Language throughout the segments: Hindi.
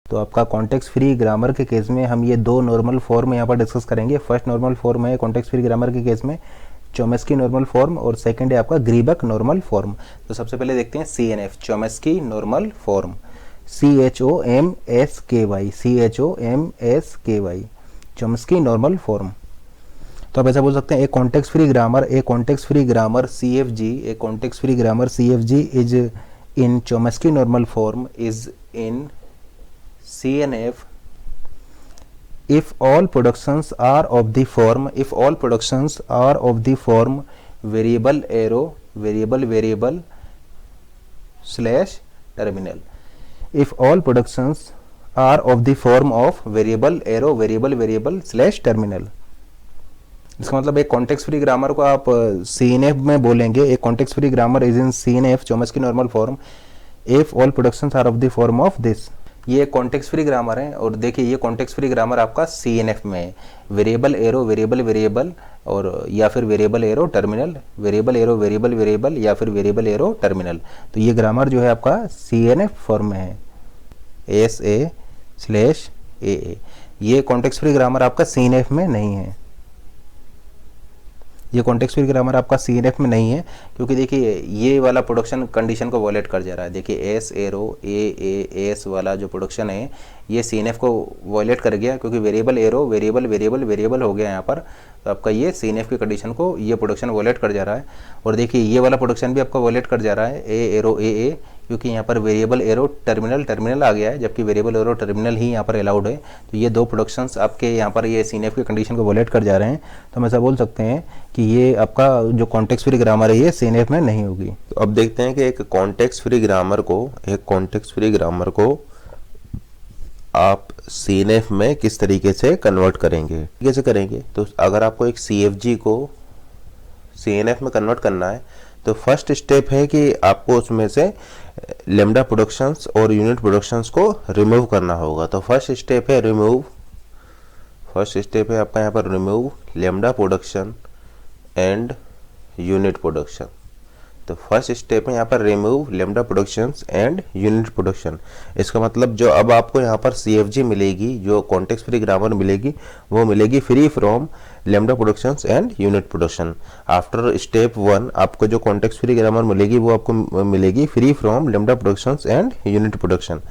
तो आपका कॉन्टेक्स्ट फ्री ग्रामर के केस में हम ये दो नॉर्मल फॉर्म यहाँ पर डिस्कस करेंगे। फर्स्ट नॉर्मल फॉर्म है कॉन्टेक्स्ट फ्री ग्रामर के केस में चोमेस्की नॉर्मल फॉर्म, और सेकंड है आपका ग्रीबक नॉर्मल फॉर्म। तो सबसे पहले देखते हैं CNF Chomsky normal form, CHOMSKY, CHOMSKY Chomsky normal form. तो आप ऐसा बोल सकते हैं a context free grammar CFG, a context free grammar CFG is in Chomsky normal form is in CNF if all productions are of the form variable slash terminal, if all productions are of the form of variable slash terminal। इसका मतलब एक कॉन्टेक्स्ट फ्री ग्रामर को आप CNF में बोलेंगे, एक context free grammar is in CNF Chomsky normal form if all productions are of the form of this. ये कॉन्टेक्स्ट फ्री ग्रामर है, और देखिए ये कॉन्टेक्स्ट फ्री ग्रामर आपका CNF में है, वेरिएबल एरो वेरिएबल और या फिर variable arrow terminal, variable arrow variable या फिर वेरिएबल एरो टर्मिनल। तो ये ग्रामर जो है आपका CNF फॉर्म में है, SA/AA। ये कॉन्टेक्स्ट फ्री ग्रामर आपका CNF में नहीं है, ये कॉन्टेक्स्ट फ्री ग्रामर आपका CNF में नहीं है, क्योंकि देखिए ये वाला प्रोडक्शन कंडीशन को वॉयलेट कर जा रहा है। देखिए S एरो AS वाला जो प्रोडक्शन है ये CNF को वॉयलेट कर गया, क्योंकि वेरिएबल एरो वेरिएबल हो गया यहाँ पर। तो आपका ये CNF की कंडीशन को ये प्रोडक्शन वॉयलेट कर जा रहा है। और देखिए ये वाला प्रोडक्शन भी आपका वॉयलेट कर जा रहा है A एरो AA, क्योंकि यहाँ पर वेरिएबल एरो टर्मिनल आ गया है, जबकि वेरिएबल एरो टर्मिनल ही यहाँ पर अलाउड है। तो ये दो प्रोडक्शंस आपके यहाँ पर ये CNF की कंडीशन को वॉयलेट कर जा रहे हैं। तो हम ऐसा बोल सकते हैं कि ये आपका जो कॉन्टेक्स्ट फ्री ग्रामर है ये CNF में नहीं होगी। तो अब देखते हैं कि एक कॉन्टेक्स्ट फ्री ग्रामर को आप CNF में किस तरीके से कन्वर्ट करेंगे। कैसे करेंगे, तो अगर आपको एक CFG को CNF में कन्वर्ट करना है तो फर्स्ट स्टेप है कि आपको उसमें से लेमडा प्रोडक्शंस और यूनिट प्रोडक्शंस को रिमूव करना होगा। तो फर्स्ट स्टेप है आपका यहाँ पर remove lambda production and unit production. तो फर्स्ट स्टेप है यहाँ पर remove lambda productions and unit production. इसका मतलब जो अब आपको यहाँ पर CFG मिलेगी, जो कॉन्टेक्स्ट फ्री ग्रामर मिलेगी, वो मिलेगी free from lambda productions and unit production. After step 1 आपको जो कॉन्टेक्स्ट फ्री ग्रामर मिलेगी वो आपको मिलेगी free from lambda productions and unit production.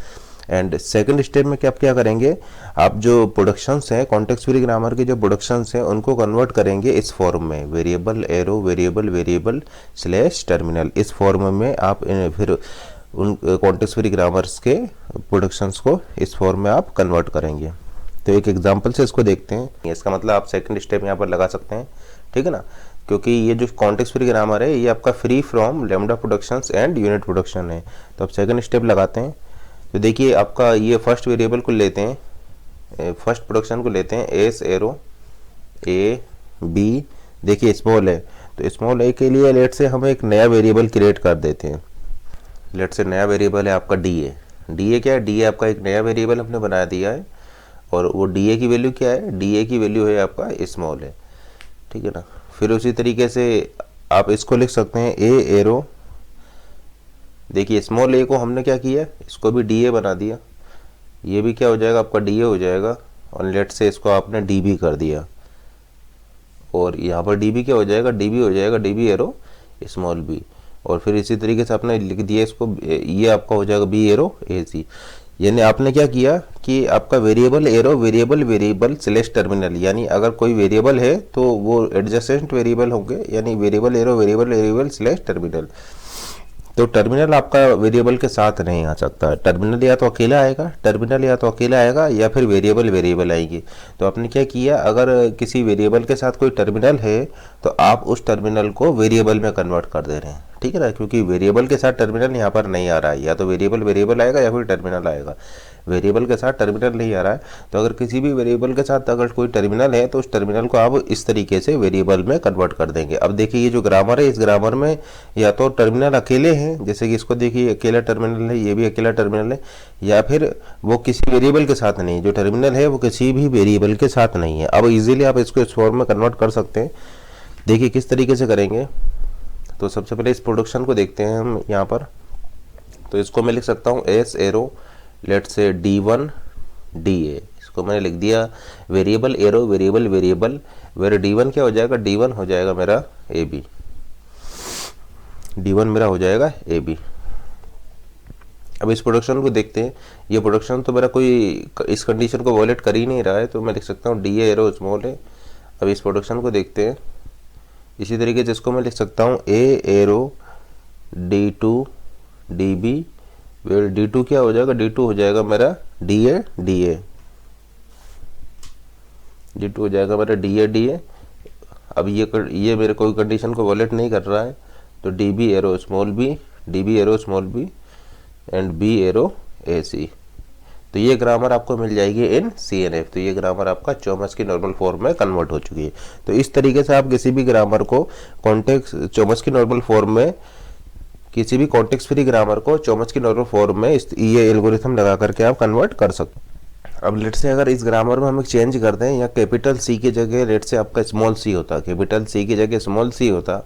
And second step में आप क्या करेंगे, आप जो प्रोडक्शंस हैं कॉन्टेक्स्ट फ्री ग्रामर के जो प्रोडक्शंस हैं उनको कन्वर्ट करेंगे इस फॉर्म में, variable arrow variable slash terminal. इस फॉर्म में आप फिर उन कॉन्टेक्स्ट फ्री ग्रामर्स के प्रोडक्शंस को इस फॉर्म में आप कन्वर्ट करेंगे। तो एक एग्जांपल से इसको देखते हैं। इसका मतलब आप सेकंड स्टेप यहाँ पर लगा सकते हैं, ठीक है ना, क्योंकि ये जो कॉन्टेक्स्ट फ्री ग्रामर है ये आपका free from lambda productions and unit production है। तो आप सेकंड स्टेप लगाते हैं। तो देखिए आपका ये फर्स्ट वेरिएबल को लेते हैं, फर्स्ट प्रोडक्शन को लेते हैं S एरो AB, देखिए स्मॉल है, तो स्मॉल A के लिए लेट से हम एक नया वेरिएबल क्रिएट कर देते हैं। लेट से नया वेरिएबल है आपका DA क्या है, DA आपका एक नया वेरिएबल हमने बना दिया है, और वो DA की वैल्यू क्या है, DA की वैल्यू है आपका स्मॉल है, ठीक है ना। फिर उसी तरीके से आप इसको लिख सकते हैं A एरो, देखिए स्मॉल A को हमने क्या किया, इसको भी DA बना दिया, ये भी क्या हो जाएगा आपका DA हो जाएगा, और लेट से इसको आपने DB कर दिया, और यहाँ पर DB क्या हो जाएगा, DB हो जाएगा DB एरो स्मॉल b। और फिर इसी तरीके से आपने लिख दिया इसको, ये आपका हो जाएगा B एरो AC। यानी आपने क्या किया कि आपका variable arrow variable slash terminal, यानी अगर कोई वेरिएबल है तो वो एडजेसेंट वेरिएबल होंगे, यानी variable arrow variable slash terminal. तो टर्मिनल आपका वेरिएबल के साथ नहीं आ सकता, टर्मिनल या तो अकेला आएगा या फिर वेरिएबल आएगी। तो आपने क्या किया, अगर किसी वेरिएबल के साथ कोई टर्मिनल है तो आप उस टर्मिनल को वेरिएबल में कन्वर्ट कर दे रहे हैं, ठीक है ना, क्योंकि वेरिएबल के साथ टर्मिनल यहाँ पर नहीं आ रहा है, या तो वेरिएबल आएगा या फिर टर्मिनल आएगा। वेरिएबल के साथ टर्मिनल नहीं आ रहा है, तो अगर किसी भी वेरिएबल के साथ अगर कोई टर्मिनल है तो उस टर्मिनल को आप इस तरीके से वेरिएबल में कन्वर्ट कर देंगे। अब देखिए ये जो ग्रामर है, इस ग्रामर में या तो टर्मिनल अकेले हैं, जैसे कि इसको देखिए अकेला टर्मिनल है, ये भी अकेला टर्मिनल है, या फिर वो किसी वेरिएबल के साथ नहीं है, जो टर्मिनल है वो किसी भी वेरिएबल के साथ नहीं है। अब इजीली आप इसको इस फॉर्म में कन्वर्ट कर सकते हैं। देखिए किस तरीके से करेंगे, तो सबसे पहले इस प्रोडक्शन को देखते हैं हम यहाँ पर। तो इसको मैं लिख सकता हूँ S एरो लेट से D1 डी ए, इसको मैंने लिख दिया वेरिएबल एरो वेरिएबल वेरिएबल, वेर D1 क्या हो जाएगा, D1 हो जाएगा मेरा ए बी, D1 मेरा हो जाएगा ए बी। अब इस प्रोडक्शन को देखते हैं, ये प्रोडक्शन तो मेरा कोई इस कंडीशन को वॉलेट कर ही नहीं रहा है, तो मैं लिख सकता हूँ डी एरो स्मॉल है। अब इस प्रोडक्शन को देखते हैं, इसी तरीके से इसको मैं लिख सकता हूँ ए arrow D2 DB, well D2 क्या हो जाएगा, D2 हो जाएगा मेरा DA DA, D2 हो जाएगा मेरा DA DA। अब ये मेरे कोई कंडीशन को वॉलेट नहीं कर रहा है, तो DB arrow small b, DB arrow small b and B arrow AC। तो ये ग्रामर आपको मिल जाएगी इन CNF। तो ये ग्रामर आपका चॉमस्की नॉर्मल फॉर्म में कन्वर्ट हो चुकी है। तो इस तरीके से आप किसी भी ग्रामर को कॉन्टेक्स्ट चॉमस्की नॉर्मल फॉर्म में, किसी भी कॉन्टेक्स्ट फ्री ग्रामर को चॉमस्की नॉर्मल फॉर्म में ये एल्गोरिथम लगा करके आप कन्वर्ट कर सकते हैं। अब लेट से अगर इस ग्रामर में हम एक चेंज कर दें, या कैपिटल C की जगह लेट से आपका स्मॉल c होता, कैपिटल C की जगह स्मॉल c होता,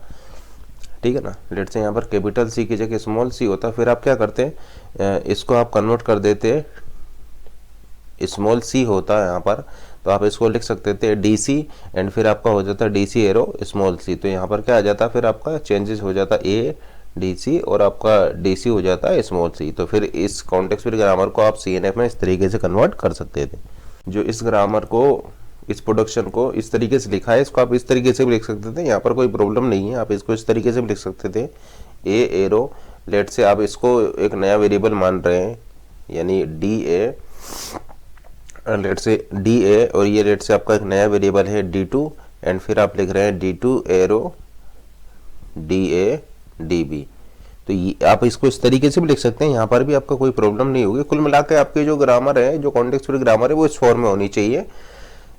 ठीक है ना, लेट से यहाँ पर कैपिटल C की जगह स्मॉल c होता, फिर आप क्या करते हैं, इसको आप कन्वर्ट कर देते, स्मॉल c होता है यहाँ पर, तो आप इसको लिख सकते थे DC एंड फिर आपका हो जाता DC एरो स्मॉल c। तो यहाँ पर क्या आ जाता, फिर आपका चेंजेस हो जाता A DC और आपका DC हो जाता है स्मॉल c। तो फिर इस कॉन्टेक्स्ट फ्री ग्रामर को आप CNF में इस तरीके से कन्वर्ट कर सकते थे। जो इस ग्रामर को, इस प्रोडक्शन को इस तरीके से लिखा है, इसको आप इस तरीके से भी लिख सकते थे, यहाँ पर कोई प्रॉब्लम नहीं है, आप इसको इस तरीके से भी लिख सकते थे ए एरो, लेट से आप इसको एक नया वेरिएबल मान रहे हैं, यानी DA, लेट से DA, और ये लेट से आपका एक नया वेरिएबल है D2 एंड फिर आप लिख रहे हैं D2 एरो DA DB। तो ये आप इसको इस तरीके से भी लिख सकते हैं, यहाँ पर भी आपका कोई प्रॉब्लम नहीं होगी। कुल मिलाकर आपके जो ग्रामर है, जो कॉन्टेक्स्ट फ्री ग्रामर है, वो इस फॉर्म में होनी चाहिए,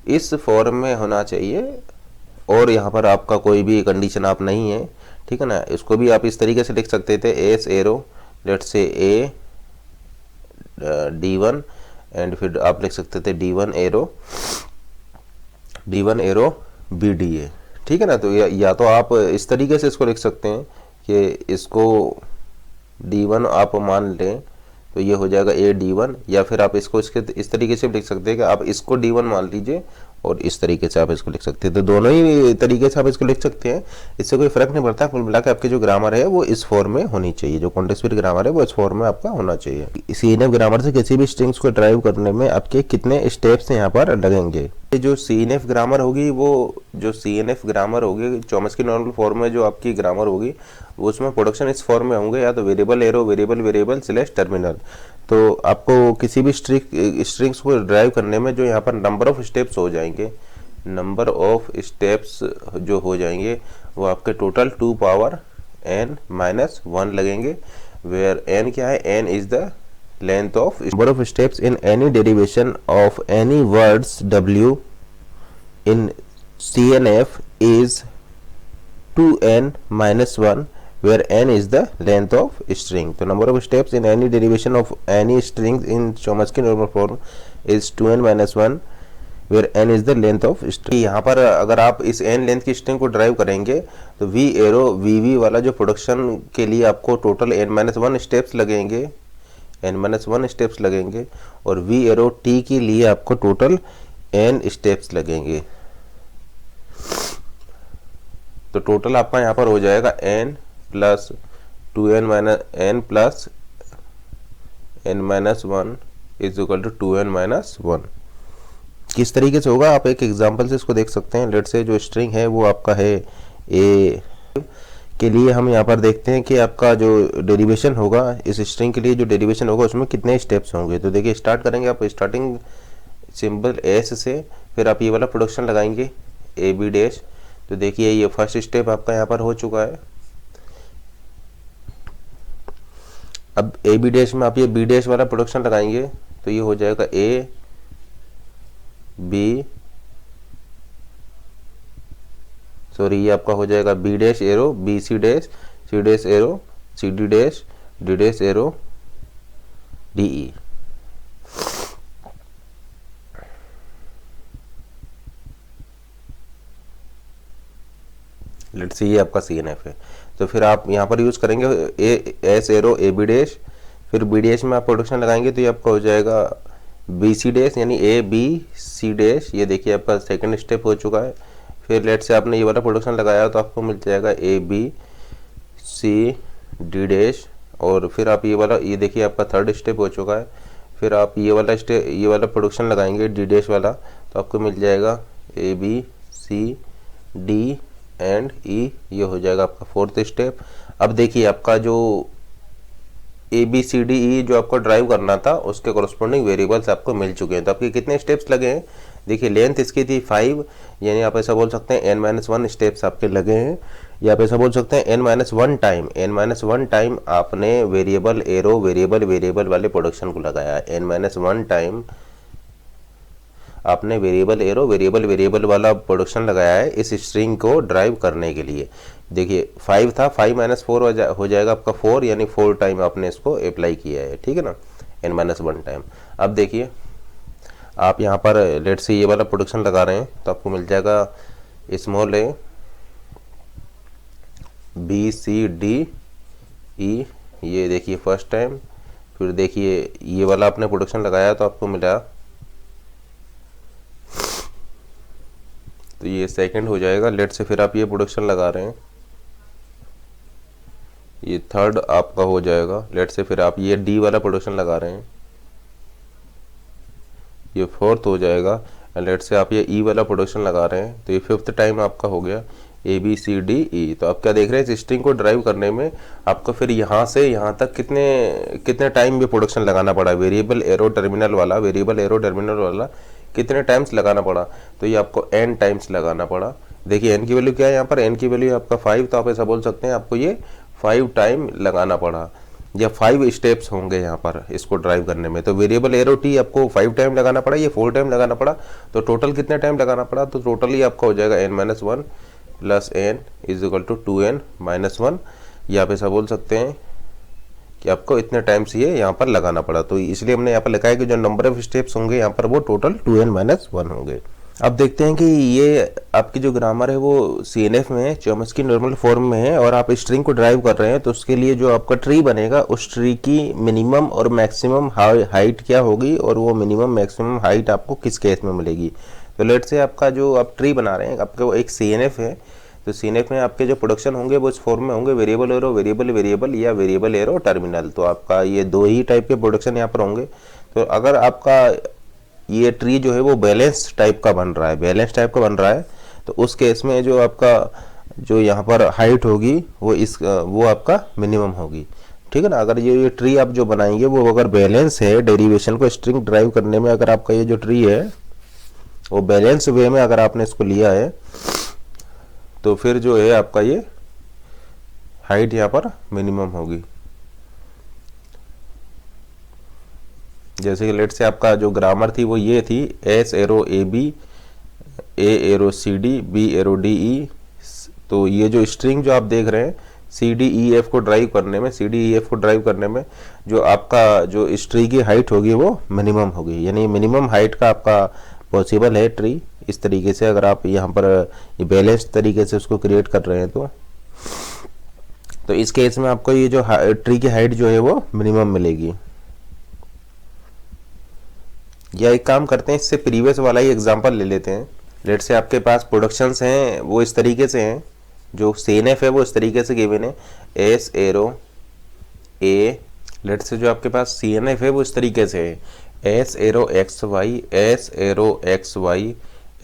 इस फॉर्म में होना चाहिए, और यहाँ पर आपका कोई भी कंडीशन आप नहीं है, ठीक है ना। इसको भी आप इस तरीके से लिख सकते थे एस एरो लेट से A D1 एंड फिर आप लिख सकते थे D1 एरो BDA, ठीक है ना। तो या तो आप इस तरीके से इसको लिख सकते हैं कि इसको D1 आप मान लें, तो ये हो जाएगा A D1, या फिर आप इसको इस तरीके से लिख सकते हैं कि आप इसको D1 मान लीजिए और इस तरीके से आप इसको लिख सकते हैं। तो दोनों ही तरीके से आप इसको लिख सकते हैं, इससे कोई फर्क नहीं पड़ता। कुल मिलाकर आपके जो ग्रामर है वो इस फॉर्म में होनी चाहिए, जो कॉन्टेक्स्ट फ्री ग्रामर है वो इस फॉर्म में आपका होना चाहिए। CNF ग्रामर से किसी भी स्ट्रिंग्स को ड्राइव करने में आपके कितने स्टेप्स यहाँ पर लगेंगे। जो CNF ग्रामर होगी, वो जो CNF ग्रामर होगी चॉमस्की नॉर्मल फॉर्म में जो आपकी ग्रामर होगी, वो उसमें प्रोडक्शन इस फॉर्म में होंगे, या तो variable arrow variable variable slash terminal. तो आपको किसी भी स्ट्रिंग्स को ड्राइव करने में जो यहाँ पर नंबर ऑफ स्टेप्स हो जाएंगे, नंबर ऑफ स्टेप्स जो हो जाएंगे वो आपके टोटल 2 पावर n-1 लगेंगे, वेयर n क्या है, n is the length of number of steps in any derivation of any words w in CNF is 2n-1, where n is the length of string. तो number of steps in any derivation of any string in Chomsky normal form is 2n-1, where n is the length of string. यहाँ पर अगर आप इस n लेंथ की स्ट्रिंग को ड्राइव करेंगे तो v एरो vv वाला जो प्रोडक्शन के लिए आपको टोटल n-1 स्टेप्स लगेंगे, n-1 स्टेप्स लगेंगे, और v एरो t के लिए आपको टोटल n स्टेप्स लगेंगे। तो टोटल आपका यहाँ पर हो जाएगा n plus 2n plus n-1 is equal to 2n-1। किस तरीके से होगा आप एक एग्जांपल से इसको देख सकते हैं। लेट से जो स्ट्रिंग है वो आपका है a के लिए, हम यहाँ पर देखते हैं कि आपका जो डेरिवेशन होगा, इस स्ट्रिंग के लिए जो डेरिवेशन होगा उसमें कितने स्टेप्स होंगे। तो देखिए स्टार्ट करेंगे आप स्टार्टिंग सिंबल s से, फिर आप ये वाला प्रोडक्शन लगाएंगे AB डैश। तो देखिए ये फर्स्ट स्टेप आपका यहाँ पर हो चुका है। अब AB डैश में आप ये B डैश वाला प्रोडक्शन लगाएंगे तो ये हो जाएगा A B, सॉरी ये आपका हो जाएगा B dash arrow B C dash C dash arrow C D dash D dash arrow D E। Let's say ये आपका CNF है। तो फिर आप यहाँ पर यूज करेंगे S एरो AB डैश, फिर B डैश में आप प्रोडक्शन लगाएंगे तो ये आपका हो जाएगा बी सी डैश यानी ए बी सी डैश, ये देखिए आपका सेकंड स्टेप हो चुका है। फिर लेट से आपने ये वाला प्रोडक्शन लगाया तो आपको मिल जाएगा A B C D dash, और फिर आप ये देखिए आपका थर्ड स्टेप हो चुका है। फिर आप ये वाला प्रोडक्शन लगाएंगे डी डैश वाला, तो आपको मिल जाएगा A B C D and E, ये हो जाएगा आपका फोर्थ स्टेप। अब देखिए आपका जो ए बी सी डी ई जो आपको ड्राइव करना था उसके कॉरस्पॉन्डिंग वेरिएबल्स आपको मिल चुके हैं। तो आपके कितने स्टेप्स लगे हैं, देखिए लेंथ इसकी थी 5, यानी आप ऐसा बोल सकते हैं n-1 स्टेप्स आपके लगे हैं, या आप ऐसा बोल सकते हैं n-1 टाइम आपने वेरिएबल एरो वेरिएबल वाले प्रोडक्शन को लगाया। n-1 टाइम आपने वेरिएबल एरो वेरिएबल वाला प्रोडक्शन लगाया है इस स्ट्रिंग को ड्राइव करने के लिए। देखिए 5 था, 5 - 4 हो जाएगा आपका 4, यानी 4 टाइम आपने इसको अप्लाई किया है, ठीक है ना, n-1 टाइम। अब देखिए आप यहाँ पर लेट से ये वाला प्रोडक्शन लगा रहे हैं तो आपको मिल जाएगा small A B C D E, ये देखिए फर्स्ट टाइम। फिर देखिए ये वाला आपने प्रोडक्शन लगाया तो आपको मिला, तो ये सेकंड हो जाएगा। लेट से फिर आप ये प्रोडक्शन लगा रहे हैं, ये थर्ड आपका हो जाएगा। लेट से फिर आप ये डी वाला प्रोडक्शन लगा रहे हैं, ये फोर्थ हो जाएगा। लेट से आप ये ई वाला प्रोडक्शन लगा रहे हैं तो ये फिफ्थ टाइम आपका हो गया ए बी सी डी ई। तो आप क्या देख रहे हैं, इस स्ट्रिंग को ड्राइव करने में आपको फिर यहाँ से यहाँ तक कितने टाइम भी प्रोडक्शन लगाना पड़ा, वेरिएबल एरो टर्मिनल वाला कितने टाइम्स लगाना पड़ा, तो ये आपको n टाइम्स लगाना पड़ा। देखिए n की वैल्यू क्या है यहाँ पर, n की वैल्यू आपका 5, तो आप ऐसा बोल सकते हैं आपको ये 5 टाइम लगाना पड़ा, या 5 स्टेप्स होंगे यहाँ पर इसको ड्राइव करने में। तो वेरिएबल एरो टी आपको 5 टाइम लगाना पड़ा, ये 4 टाइम लगाना पड़ा, तो टोटल कितने टाइम लगाना पड़ा, तो टोटली आपका हो जाएगा n-1 + n = 2n-1। या आप ऐसा बोल सकते हैं कि आपको इतने टाइम्स ये यहाँ पर लगाना पड़ा, तो इसलिए हमने यहाँ पर लिखा है कि जो नंबर ऑफ स्टेप्स होंगे यहाँ पर वो टोटल 2n-1 होंगे। अब देखते हैं कि ये आपकी जो ग्रामर है वो CNF में चॉम्स्की नॉर्मल फॉर्म में है और आप स्ट्रिंग को ड्राइव कर रहे हैं, तो उसके लिए जो आपका ट्री बनेगा उस ट्री की मिनिमम और मैक्सिमम हाइट क्या होगी, और वो मिनिमम मैक्सिमम हाइट आपको किस केस में मिलेगी। तो लेट से आपका जो आप ट्री बना रहे हैं आपका वो एक CNF है, तो CNF में आपके जो प्रोडक्शन होंगे वो इस फॉर्म में होंगे, वेरिएबल एरो वेरिएबल या वेरिएबल एरो टर्मिनल। तो आपका ये दो ही टाइप के प्रोडक्शन यहाँ पर होंगे। तो अगर आपका ये ट्री जो है वो बैलेंस टाइप का बन रहा है, तो उस केस में जो आपका जो यहाँ पर हाइट होगी वो आपका मिनिमम होगी, ठीक है ना। अगर ये ट्री आप जो बनाएंगे वो अगर बैलेंस है, डेरिवेशन को स्ट्रिंग ड्राइव करने में अगर आपका ये जो ट्री है वो बैलेंस वे में अगर आपने इसको लिया है, तो फिर जो है आपका ये हाइट यहाँ पर मिनिमम होगी। जैसे कि लेट से आपका जो ग्रामर थी वो ये थी, S arrow A B, A arrow C D, B arrow D E. तो ये जो स्ट्रिंग जो आप देख रहे हैं सी डी ई एफ को ड्राइव करने में जो आपका जो इस ट्री की हाइट होगी वो मिनिमम होगी, यानी मिनिमम हाइट का आपका पॉसिबल है ट्री। इस तरीके से अगर आप यहाँ पर ये बैलेंस तरीके से उसको क्रिएट कर रहे हैं तो इस केस में आपको ये जो ट्री की हाइट जो है वो मिनिमम मिलेगी। या एक काम करते हैं, इससे प्रीवियस वाला ही एग्जांपल ले लेते हैं। लेट से आपके पास प्रोडक्शंस हैं वो इस तरीके से हैं, जो CNF है वो इस तरीके से गिवन है, एस एरो ए। लेट से जो आपके पास CNF है वो इस तरीके से है, S arrow X Y, S arrow X Y,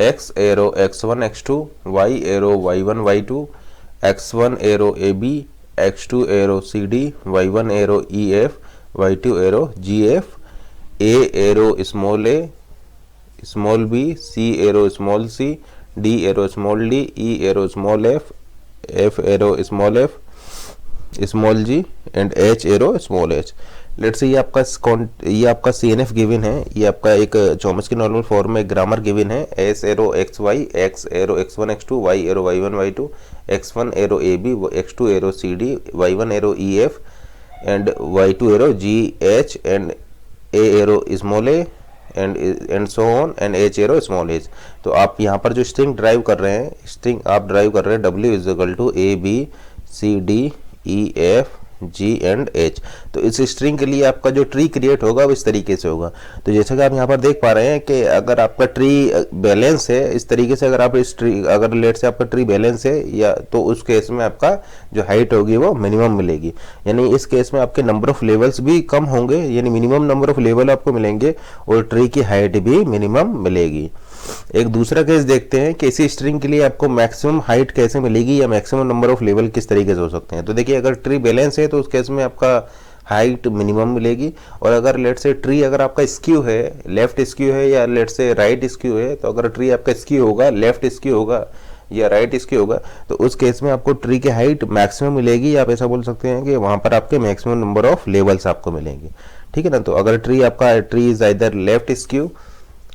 X arrow x1 x2, y arrow y1 y2, x1 arrow ab, x2 arrow cd, y1 arrow ef, y2 arrow gf, a arrow small a, small b, c arrow small c, d arrow small d, e arrow small f, f arrow small f, small g and h arrow small h। Let's say ये आपका CNF गिवन है, ये आपका एक चॉम्स्की नॉर्मल फॉर्म में ग्रामर गिवन है, S arrow X Y, X arrow x1 x2, y arrow y1 y2, x1 arrow ab, x2 arrow cd, y1 arrow ef and y2 arrow gh and a arrow small a and so on and h arrow small h। तो आप यहाँ पर जो स्ट्रिंग ड्राइव कर रहे हैं, w = a b c d e f G and H। तो इस स्ट्रिंग के लिए आपका जो ट्री क्रिएट होगा वो इस तरीके से होगा। तो जैसा कि आप यहाँ पर देख पा रहे हैं कि अगर आपका ट्री बैलेंस है, इस तरीके से अगर आप इस ट्री, अगर लेट से आपका ट्री बैलेंस है या तो उस केस में आपका जो हाइट होगी वो मिनिमम मिलेगी। यानी इस केस में आपके नंबर ऑफ लेवल्स भी कम होंगे, यानी मिनिमम नंबर ऑफ लेवल आपको मिलेंगे और ट्री की हाइट भी मिनिमम मिलेगी। एक दूसरा केस देखते हैं कि इसी स्ट्रिंग के लिए आपको मैक्सिमम हाइट कैसे मिलेगी या मैक्सिमम नंबर ऑफ लेवल किस तरीके से हो सकते हैं। तो देखिए, अगर ट्री बैलेंस है तो उस केस में आपका हाइट मिनिमम मिलेगी, और अगर लेट से ट्री अगर आपका स्क्यू है, लेफ्ट स्क्यू है या लेट से राइट स्क्यू है, तो अगर ट्री आपका स्क्यू होगा, लेफ्ट स्क्यू होगा या राइट स्क्यू होगा, तो उस केस में आपको ट्री की हाइट मैक्सिमम मिलेगी, या आप ऐसा बोल सकते हैं कि वहां पर आपके मैक्सिमम नंबर ऑफ लेवल्स आपको मिलेंगे। ठीक है ना। तो अगर ट्री आपका tree is either left skew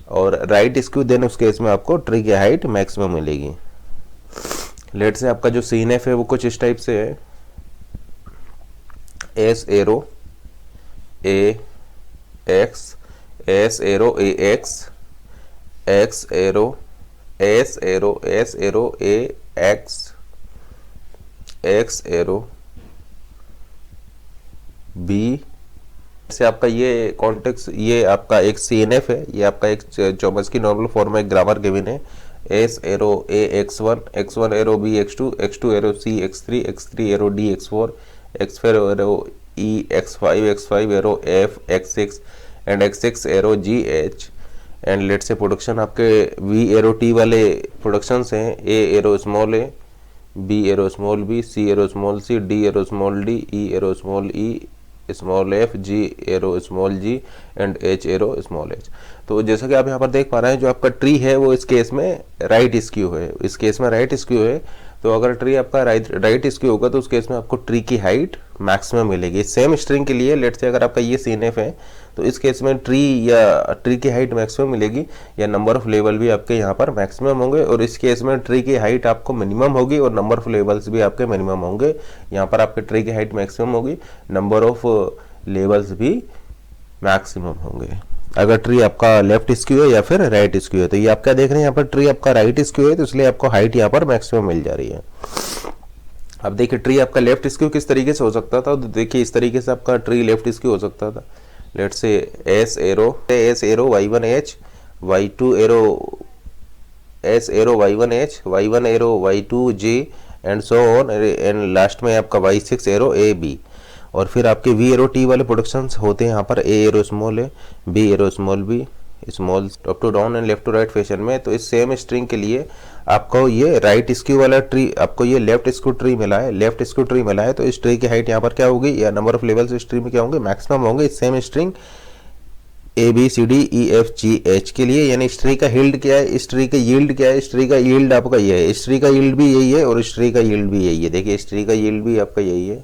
और राइट स्क्यू, देन उस केस में आपको ट्री की हाइट मैक्सिमम मिलेगी। लेट से आपका जो CNF है वो कुछ इस टाइप से है, S arrow AX, S arrow AX, X arrow S arrow S arrow AX, X arrow B से आपका ये कॉन्टेक्स्ट, ये आपका एक CNF है, ये आपका एक चौमस्की नॉर्मल फॉर्म में ग्रामर गिवन है। S arrow A X1, X1 arrow B X2, X2 arrow C X3, X3 arrow D X4, X4 arrow E X5, X5 arrow F X6 and X6 arrow G H। And let से प्रोडक्शन आपके V एरो T वाले प्रोडक्शंस हैं, A arrow small a, B arrow small b, C arrow small c, D arrow small d, E arrow small e, small f, G arrow small g and H arrow small h। तो जैसा कि आप यहाँ पर देख पा रहे हैं, जो आपका ट्री है वो इस केस में राइट स्क्यू है, इस केस में राइट स्क्यू है। तो अगर ट्री आपका राइट स्क्यू होगा तो उस केस में आपको ट्री की हाइट मैक्सिमम मिलेगी। सेम स्ट्रिंग के लिए लेट से अगर आपका ये CNF है तो इस केस में ट्री की हाइट मैक्सिमम मिलेगी, या नंबर ऑफ लेवल भी आपके यहाँ पर मैक्सिमम होंगे, और इस केस में ट्री की हाइट आपको मिनिमम होगी और नंबर ऑफ लेवल्स भी आपके मिनिमम होंगे। यहाँ पर आपके ट्री की हाइट मैक्सिमम होगी, नंबर ऑफ लेवल्स भी मैक्सिमम होंगे अगर ट्री आपका लेफ्ट स्क्यू है या फिर राइट स्क्यू है। तो ये आप क्या देख रहे हैं, यहाँ पर ट्री आपका राइट स्क्यू है तो इसलिए आपको हाइट यहाँ पर मैक्सिमम मिल जा रही है। अब देखिए, ट्री आपका लेफ्ट स्क्यू किस तरीके से हो सकता था। तो देखिए, इस तरीके से आपका ट्री लेफ्ट स्क्यू हो सकता था। लेट से S arrow Y1 H, Y2 arrow S arrow Y1 H, Y1 arrow Y2 J and so on, and last में आपका Y6 एरो A B। और फिर आपके V एरो T वाले प्रोडक्शंस होते हैं यहाँ पर, A एरो स्मॉल है, B arrow small B, small top to down and left to right fashion में। तो इस सेम स्ट्रिंग के लिए आपको ये राइट स्क्यू वाला ट्री, आपको ये लेफ्ट स्क्यू ट्री मिला है, लेफ्ट स्क्यू ट्री मिला है, तो इस ट्री की हाइट यहाँ पर क्या होगी, या नंबर ऑफ लेवल्स इस ट्री में क्या होंगे, मैक्सिमम होंगे इस सेम स्ट्रिंग ABCDEFGH के लिए। यानी इस ट्री का यील्ड क्या है, इस ट्री का यील्ड क्या है, इस ट्री का यील्ड आपका ये है, इस ट्री का यील्ड भी यही है और इस ट्री का यील्ड भी यही है। देखिए, इस ट्री का यील्ड भी आपका यही है।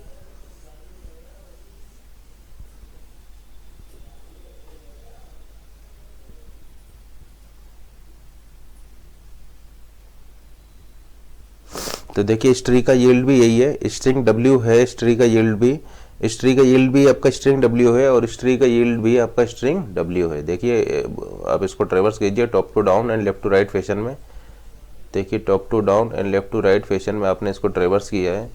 तो देखिए, इस ट्री का यील्ड भी यही है, स्ट्रिंग W है, इस ट्री का यील्ड भी, इस ट्री का यील्ड भी आपका स्ट्रिंग W है, और इस ट्री का यील्ड भी आपका स्ट्रिंग W है। देखिए, आप इसको ट्रेवर्स कीजिए top to down and left to right fashion में। देखिए, top to down and left to right fashion में आपने इसको ट्रेवर्स किया है,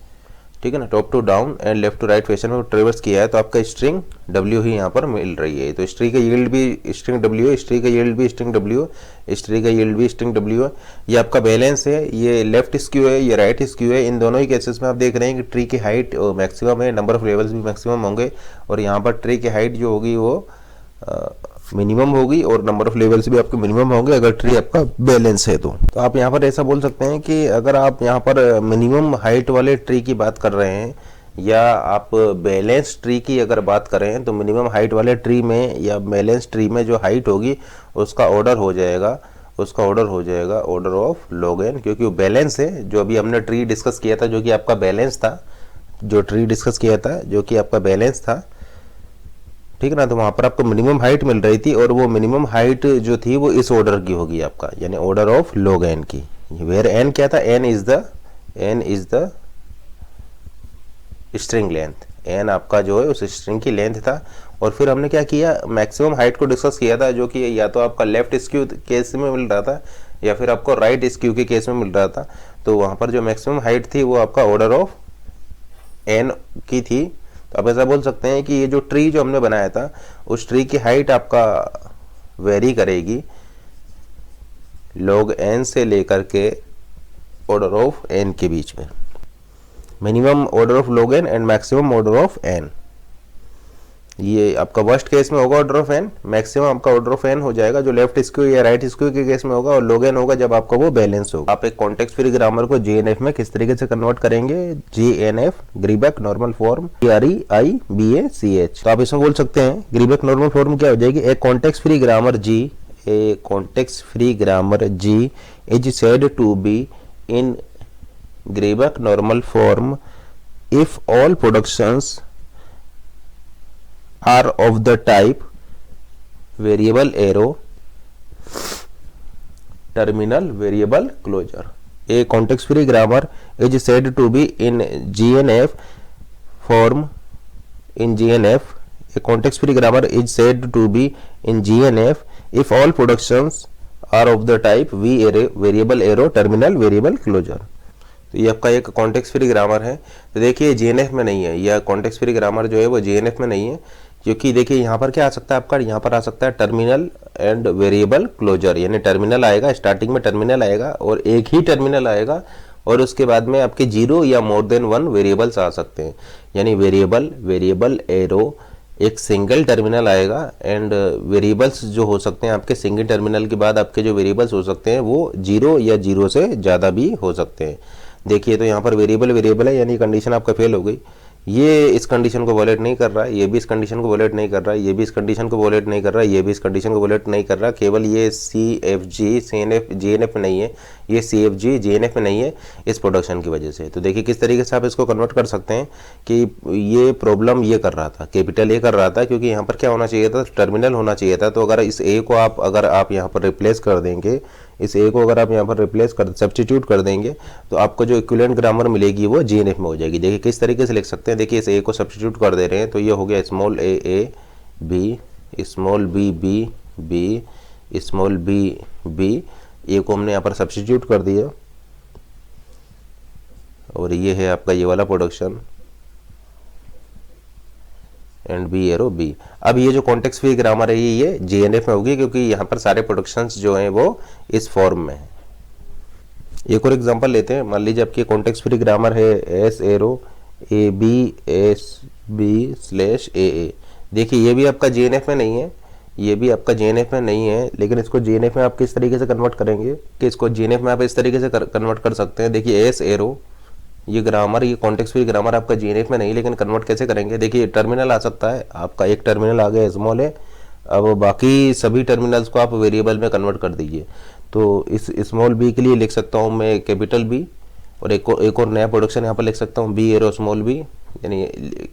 ठीक है ना। Top to down and left to right fashion में ट्रेवर्स किया है, तो आपका स्ट्रिंग W ही यहाँ पर मिल रही है। तो इस ट्री का यील्ड भी स्ट्रिंग W है, इस ट्री का यील्ड भी स्ट्रिंग W है, इस ट्री का यील्ड भी स्ट्रिंग W है। ये आपका बैलेंस है, ये लेफ्ट स्क्यू है, ये राइट स्क्यू है। इन दोनों ही केसेस में आप देख रहे हैं कि ट्री की हाइट मैक्सिमम है, नंबर ऑफ लेवल्स भी मैक्सिमम होंगे, और यहाँ पर ट्री की हाइट जो होगी वो मिनिमम होगी और नंबर ऑफ लेवल्स भी आपके मिनिमम होंगे अगर ट्री आपका बैलेंस है। तो आप यहाँ पर ऐसा बोल सकते हैं कि अगर आप यहाँ पर मिनिमम हाइट वाले ट्री की बात कर रहे हैं या आप बैलेंस ट्री की अगर बात करें, तो मिनिमम हाइट वाले ट्री में या बैलेंस ट्री में जो हाइट होगी उसका ऑर्डर हो जाएगा, ऑर्डर ऑफ log n, क्योंकि वो बैलेंस है। जो अभी हमने ट्री डिस्कस किया था जो कि आपका बैलेंस था, ठीक है ना। तो वहां पर आपको मिनिमम हाइट मिल रही थी और वो मिनिमम हाइट जो थी वो इस ऑर्डर की होगी आपका, यानी ऑर्डर ऑफ log n की। वेयर n क्या था, n is the string length, n आपका जो है उस स्ट्रिंग की लेंथ था। और फिर हमने क्या किया, मैक्सिमम हाइट को डिस्कस किया था, जो कि या तो आपका लेफ्ट स्क्यू केस में मिल रहा था या फिर आपको राइट स्क्यू के केस में मिल रहा था। तो वहां पर जो मैक्सिमम हाइट थी वो आपका ऑर्डर ऑफ n की थी, तो आप ऐसा बोल सकते हैं कि ये जो ट्री जो हमने बनाया था उस ट्री की हाइट आपका वेरी करेगी log n से लेकर के ऑर्डर ऑफ n के बीच में, minimum order of log n and maximum order of n। ये आपका वर्स्ट केस में होगा ऑर्डर ऑफ n, मैक्सिमम आपका ऑर्डर ऑफ n हो जाएगा जो लेफ्ट स्क्यू या राइट स्क्यू के केस में होगा, और log n होगा जब आपका वो बैलेंस होगा। आप एक कॉन्टेक्स्ट फ्री ग्रामर को GNF में किस तरीके से कन्वर्ट करेंगे, GNF ग्रीबेक नॉर्मल फॉर्म GREIBACH। तो आप इसमें बोल सकते हैं ग्रीबेक नॉर्मल फॉर्म क्या हो जाएगी, एक context free grammar G, a context free grammar G is said to be in Greibach normal form if all productions are of the type variable arrow terminal variable closure। A context free grammar is said to be in GNF form in GNF। A context free grammar is said to be in GNF if all productions are of the type v array variable arrow terminal variable closure। तो ये आपका एक कॉन्टेक्स्ट फ्री ग्रामर है। तो देखिए GNF में नहीं है, यह कॉन्टेक्स्ट फ्री ग्रामर जो है वो GNF में नहीं है, क्योंकि देखिए यहाँ पर क्या आ सकता है आपका, यहाँ पर आ सकता है टर्मिनल एंड वेरिएबल क्लोजर, यानी टर्मिनल आएगा, स्टार्टिंग में टर्मिनल आएगा और एक ही टर्मिनल आएगा और उसके बाद में आपके 0 या मोर देन 1 वेरिएबल्स आ सकते हैं, यानी वेरिएबल एरो एक सिंगल टर्मिनल आएगा एंड वेरिएबल्स जो हो सकते हैं आपके सिंगल टर्मिनल के बाद आपके जो वेरिएबल्स हो सकते हैं वो 0 या 0 से ज़्यादा भी हो सकते हैं। देखिए तो यहाँ पर वेरिएबल है, यानी कंडीशन आपका फेल हो गई, ये इस कंडीशन को वॉलेट नहीं कर रहा है, ये भी इस कंडीशन को वॉलेट नहीं कर रहा है, ये भी इस कंडीशन को वॉलेट नहीं कर रहा है, ये भी इस कंडीशन को वॉलेट नहीं कर रहा, केवल ये CFG GNF में नहीं है, ये CFG GNF में नहीं है इस प्रोडक्शन की वजह से। तो देखिए किस तरीके से आप इसको कन्वर्ट कर सकते हैं कि ये प्रॉब्लम ये कर रहा था, कैपिटल A कर रहा था, क्योंकि यहाँ पर क्या होना चाहिए था, टर्मिनल होना चाहिए था। तो अगर इस A को अगर आप यहाँ पर रिप्लेस कर देंगे, इस A को अगर आप यहाँ पर रिप्लेस कर सब्स्टिट्यूट कर देंगे तो आपको जो इक्विवेलेंट ग्रामर मिलेगी वो GNF में हो जाएगी। देखिए किस तरीके से लिख सकते हैं, देखिए इस A को सब्स्टिट्यूट कर दे रहे हैं तो ये हो गया small a b, small b b, small b A को हमने यहाँ पर सब्स्टिट्यूट कर दिया और ये है आपका ये वाला production and B arrow B. अब ये जो कॉन्टेक्स्ट फ्री ग्रामर है ये GNF में होगी, क्योंकि यहाँ पर सारे प्रोडक्शंस जो हैं वो इस फॉर्म में है। एक और एग्जांपल लेते हैं, मान लीजिए आपकी कॉन्टेक्स्ट फ्री ग्रामर है S arrow A B S B slash A. देखिए ये भी आपका GNF में नहीं है, ये भी आपका GNF में नहीं है, लेकिन इसको GNF में आप किस तरीके से कन्वर्ट करेंगे कि इसको GNF में आप इस तरीके से कन्वर्ट कर सकते हैं। देखिए एस एरो ये ग्रामर, ये कॉन्टेक्स्ट फ्री ग्रामर आपका GNF में नहीं, लेकिन कन्वर्ट कैसे करेंगे, देखिए टर्मिनल आ सकता है आपका, एक टर्मिनल आ गया स्मॉल है, अब बाकी सभी टर्मिनल्स को आप वेरिएबल में कन्वर्ट कर दीजिए। तो इस स्मॉल बी के लिए लिख सकता हूँ मैं कैपिटल बी, और एक और नया प्रोडक्शन यहाँ पर लिख सकता हूँ बी एरो स्मॉल बी, यानी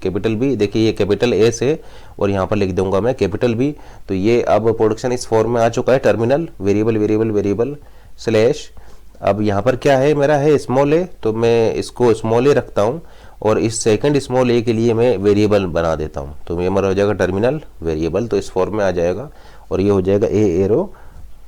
कैपिटल बी। देखिए ये कैपिटल एस है और यहाँ पर लिख दूंगा मैं कैपिटल बी। तो ये अब प्रोडक्शन इस फॉर्म में आ चुका है, टर्मिनल वेरिएबल स्लैश। अब यहाँ पर क्या है मेरा है स्मॉल ए, तो मैं इसको स्मॉल ए रखता हूँ और इस सेकंड स्मॉल ए के लिए मैं वेरिएबल बना देता हूँ, तो ये मेरा हो जाएगा टर्मिनल वेरिएबल, तो इस फॉर्म में आ जाएगा और ये हो जाएगा ए एरो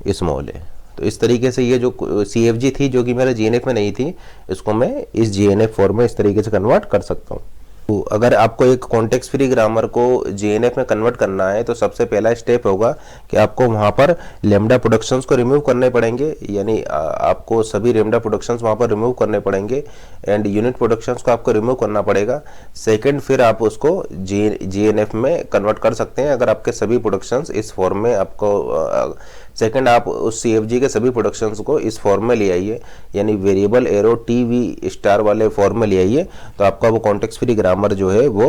स्मॉल ए। तो इस तरीके से ये जो CFG थी जो कि मेरा GNF में नहीं थी, इसको मैं इस GNF फॉर्म में इस तरीके से कन्वर्ट कर सकता हूँ। तो अगर आपको एक कॉन्टेक्स्ट फ्री ग्रामर को GNF में कन्वर्ट करना है तो सबसे पहला स्टेप होगा कि आपको वहाँ पर लैम्डा प्रोडक्शंस को रिमूव करने पड़ेंगे, यानी आपको सभी लैम्डा प्रोडक्शंस वहाँ पर रिमूव करने पड़ेंगे एंड यूनिट प्रोडक्शंस को आपको रिमूव करना पड़ेगा। सेकंड फिर आप उसको GNF में कन्वर्ट कर सकते हैं अगर आपके सभी प्रोडक्शंस इस फॉर्म में आपको सेकंड आप उस CFG के सभी प्रोडक्शंस को इस फॉर्म में ले आइए, यानी वेरिएबल एरो TV स्टार वाले फॉर्म में ले आइए, तो आपका वो कॉन्टेक्स्ट फ्री ग्रामर जो है वो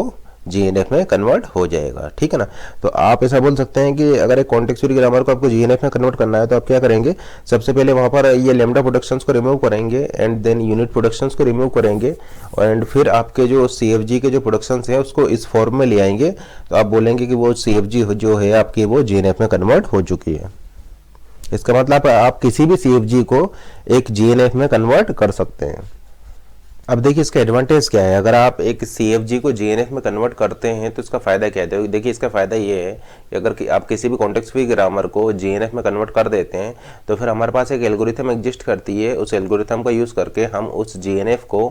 GNF में कन्वर्ट हो जाएगा। ठीक है ना। तो आप ऐसा बोल सकते हैं कि अगर एक कॉन्टेक्स्ट फ्री ग्रामर को आपको GNF में कन्वर्ट करना है तो आप क्या करेंगे, सबसे पहले वहाँ पर ये लैम्डा प्रोडक्शंस को रिमूव करेंगे एंड देन यूनिट प्रोडक्शंस को रिमूव करेंगे एंड फिर आपके जो CFG के जो प्रोडक्शंस हैं उसको इस फॉर्म में ले आएंगे, तो आप बोलेंगे कि वो CFG जो है आपकी वो GNF में कन्वर्ट हो चुकी है। इसका मतलब आप किसी भी CFG को एक GNF में कन्वर्ट कर सकते हैं। अब देखिए इसका एडवांटेज क्या है, अगर आप एक CFG को GNF में कन्वर्ट करते हैं तो इसका फ़ायदा क्या है। देखिए इसका फ़ायदा ये है कि अगर आप किसी भी कॉन्टेक्स्ट फ्री ग्रामर को GNF में कन्वर्ट कर देते हैं तो फिर हमारे पास एक एल्गोरिथम एग्जिस्ट करती है, उस एल्गोरिथम का यूज़ करके हम उस GNF को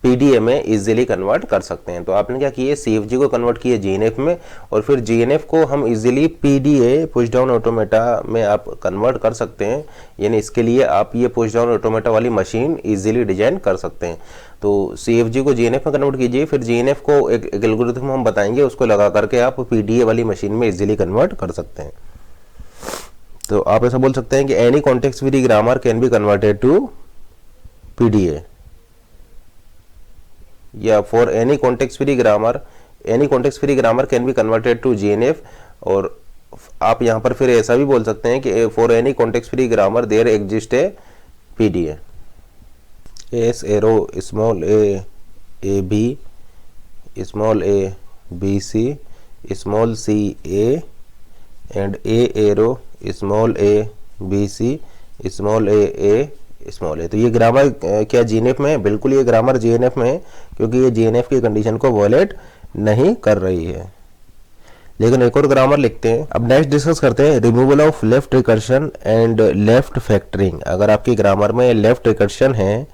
पीडीए में इजीली कन्वर्ट कर सकते हैं। तो आपने क्या किए, सीएफजी को कन्वर्ट किए जीएनएफ में, और फिर जीएनएफ को हम easily PDA push down automata में आप कन्वर्ट कर सकते हैं। यानी इसके लिए आप ये पुश डाउन ऑटोमेटा वाली मशीन इजीली डिजाइन कर सकते हैं। तो सीएफजी को जीएनएफ में कन्वर्ट कीजिए, फिर जीएनएफ को एक एल्गोरिथम हम बताएंगे, उसको लगा करके आप पीडीए वाली मशीन में इजीली कन्वर्ट कर सकते हैं। तो आप ऐसा बोल सकते हैं कि any context free grammar can be converted to PDA, या for any context free grammar can be converted to GNF. और आप यहां पर फिर ऐसा भी बोल सकते हैं कि for any context free grammar there exist a PDA, S arrow small A B small A B C small C A and A arrow small A B C small A small A. तो ये ग्रामर क्या जीएनएफ में है? बिल्कुल ये ग्रामर जीएनएफ में है, क्योंकि ये जीएनएफ की कंडीशन को वॉयलेट नहीं कर रही है। लेकिन एक और ग्रामर लिखते हैं। अब नेक्स्ट डिस्कस करते हैं removal of left recursion and left factoring. अगर आपकी ग्रामर में लेफ्ट रिकर्शन है,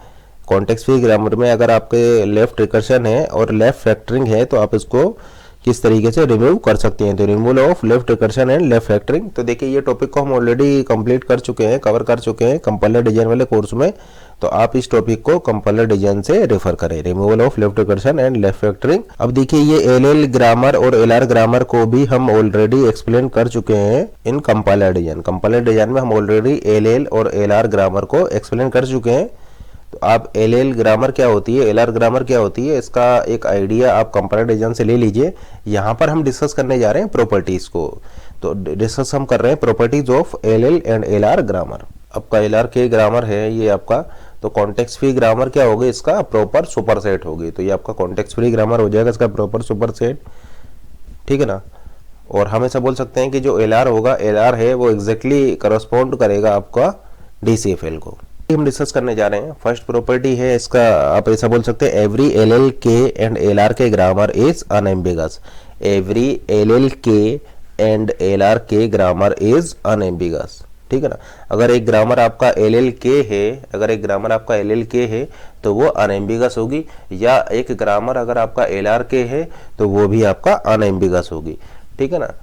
कॉन्टेक्स्ट फ्री ग्रामर में अगर आपके लेफ्ट रिकर्शन है और लेफ्ट फैक्टरिंग है, तो आप इसको किस तरीके से रिमूव कर सकते हैं। तो removal of left recursion and left factoring, तो देखिए ये टॉपिक को हम ऑलरेडी कंप्लीट कर चुके हैं, कवर कर चुके हैं कंपाइलर डिजाइन वाले कोर्स में। तो आप इस टॉपिक को कंपाइलर डिजाइन से रेफर करें, removal of left recursion and left factoring. अब देखिए ये एलएल ग्रामर और एलआर ग्रामर को भी हम ऑलरेडी एक्सप्लेन कर चुके हैं इन कंपाइलर डिजाइन। कंपाइलर डिजाइन में हम ऑलरेडी एलएल और एलआर ग्रामर को एक्सप्लेन कर चुके हैं। तो आप एलएल ग्रामर क्या होती है, एलआर ग्रामर क्या होती है, इसका एक आइडिया आप कंपाइलर डिजाइन से ले लीजिए। यहाँ पर हम डिस्कस करने जा रहे हैं प्रॉपर्टीज को। तो डिस्कस हम कर रहे हैं properties of LL and LR grammar. आपका एलआर के ग्रामर है ये आपका, तो कॉन्टेक्स्ट फ्री ग्रामर क्या होगी, इसका प्रॉपर सुपरसेट होगी। तो ये आपका कॉन्टेक्स्ट फ्री ग्रामर हो जाएगा, इसका प्रॉपर सुपरसेट, ठीक है ना। और हम ऐसा बोल सकते हैं कि जो एलआर होगा, एलआर है वो एग्जैक्टली करस्पॉन्ड करेगा आपका डीसीएफएल को। हम डिस्कस करने जा रहे हैं। फर्स्ट प्रॉपर्टी है इसका, आप ऐसा बोल सकते हैं एवरी एलएल के एंड एलआर के grammar is unambiguous. Every LL के एंड एलआर के ग्रामर इज अनएम्बिगस, ठीक है ना। अगर एक ग्रामर आपका एलएल के है, तो वो अनएम्बिगस होगी, या एक ग्रामर अगर आपका एलआर के है तो वो भी आपका अनएम्बिगस होगी, ठीक है ना।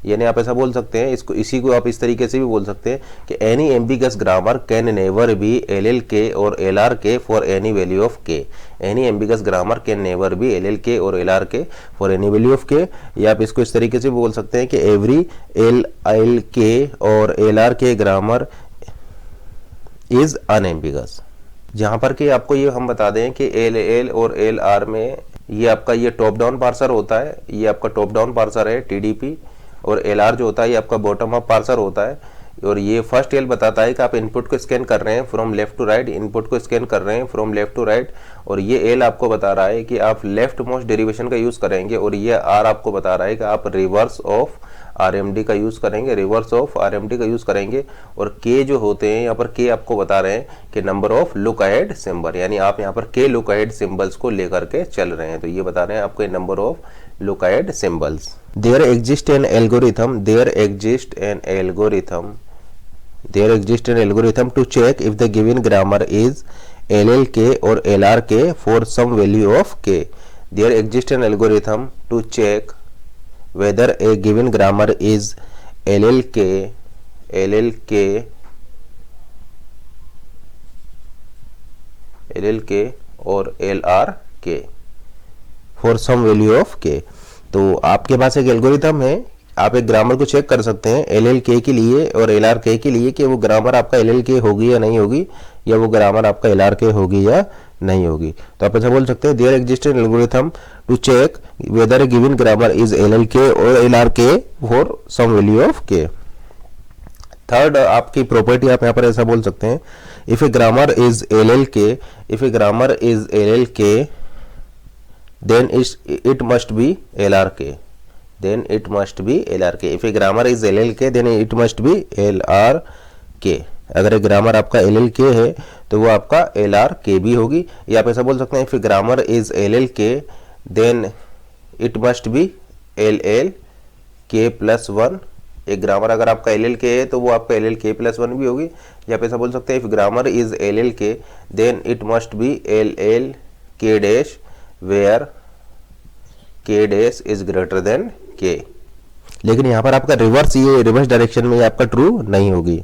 यानी आप ऐसा बोल सकते हैं, इसी को आप इस तरीके से भी बोल सकते हैं कि any ambiguous grammar can never be LL के और एलआर के फॉर एनी वैल्यू ऑफ के। Any ambiguous grammar can never be LL के और एलआर के फॉर एनी वैल्यू ऑफ के। या आप इसको इस तरीके से भी बोल सकते हैं कि एवरी एल के और एलआर के ग्रामर इज अनएम्बिगस। जहां पर कि आपको ये हम बता दें कि एल और एलआर में ये आपका ये टॉप डाउन पार्सर होता है, ये आपका टॉप डाउन पार्सर है टीडीपी, और एलआर जो होता है ये आपका बॉटम अप पार्सर होता है। और ये फर्स्ट एल बताता है कि आप इनपुट को स्कैन कर रहे हैं from left to right, input को स्कैन कर रहे हैं फ्रॉम लेफ्ट टू राइट। और ये एल आपको बता रहा है कि आप लेफ्ट मोस्ट डेरिवेशन का यूज करेंगे, और ये आर आपको बता रहा है कि आप रिवर्स ऑफ आरएमडी का यूज करेंगे, रिवर्स ऑफ आरएमडी का यूज करेंगे। और के जो होते हैं यहाँ पर के आपको बता रहे हैं कि number of look ahead symbol, यानी आप यहाँ पर के लुक अहेड सिंबल्स को लेकर के चल रहे हैं। तो ये बता रहे हैं आपको number of look ahead symbols. There exists an algorithm to check if the given grammar is LLK or LRK for some value of K. There exists an algorithm to check whether a given grammar is LLK or LRK for some value of K. तो आपके पास एक एल्गोरिथम है, आप एक ग्रामर को चेक कर सकते हैं एल के के लिए और एल आर के लिए कि वो ग्रामर आपका एल के होगी या नहीं होगी, या वो ग्रामर आपका एल आर के होगी या नहीं होगी। तो आप ऐसा बोल सकते हैं there exist an algorithm to check whether a given grammar is L K और L R K for some value of K. Third आपकी प्रॉपर्टी आप यहाँ पर ऐसा बोल सकते हैं if a grammar is L K then it must be LRK. If a grammar is LLK then it must be LRK. अगर एक ग्रामर आपका LLK है तो वो आपका LRK भी होगी। या आप ऐसा बोल सकते हैं if a grammar is LLK then it must be LLK+1. एक ग्रामर अगर आपका LLK है तो वो आपका LLK+1 भी होगी। या आप ऐसा बोल सकते हैं if grammar is LLK then it must be LLK के डैश वेयर के डैश इज ग्रेटर देन के। लेकिन यहाँ पर आपका रिवर्स, ये रिवर्स डायरेक्शन में आपका ट्रू नहीं होगी,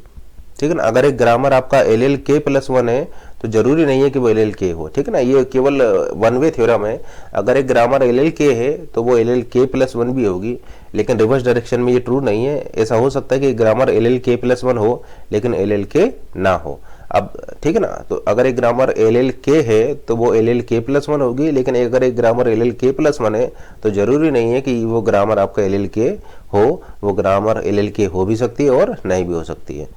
ठीक है ना। अगर एक ग्रामर आपका एल एल के प्लस वन है तो जरूरी नहीं है कि वो एल एल के हो, ठीक है ना। ये केवल वन वे थ्योरम है। अगर एक ग्रामर एल एल के है तो वो एल एल के प्लस वन भी होगी, लेकिन रिवर्स डायरेक्शन में ये ट्रू नहीं है। ऐसा हो सकता है कि ग्रामर एल एल के प्लस वन हो लेकिन एल एल के ना हो। अब ठीक है ना, तो अगर एक ग्रामर एल एल के है तो वो एल एल के प्लस वन होगी, लेकिन अगर एक ग्रामर एल एल के प्लस वन है तो जरूरी नहीं है कि वो ग्रामर आपका एल एल के हो। वो ग्रामर एल एल के हो भी सकती है और नहीं भी हो सकती है।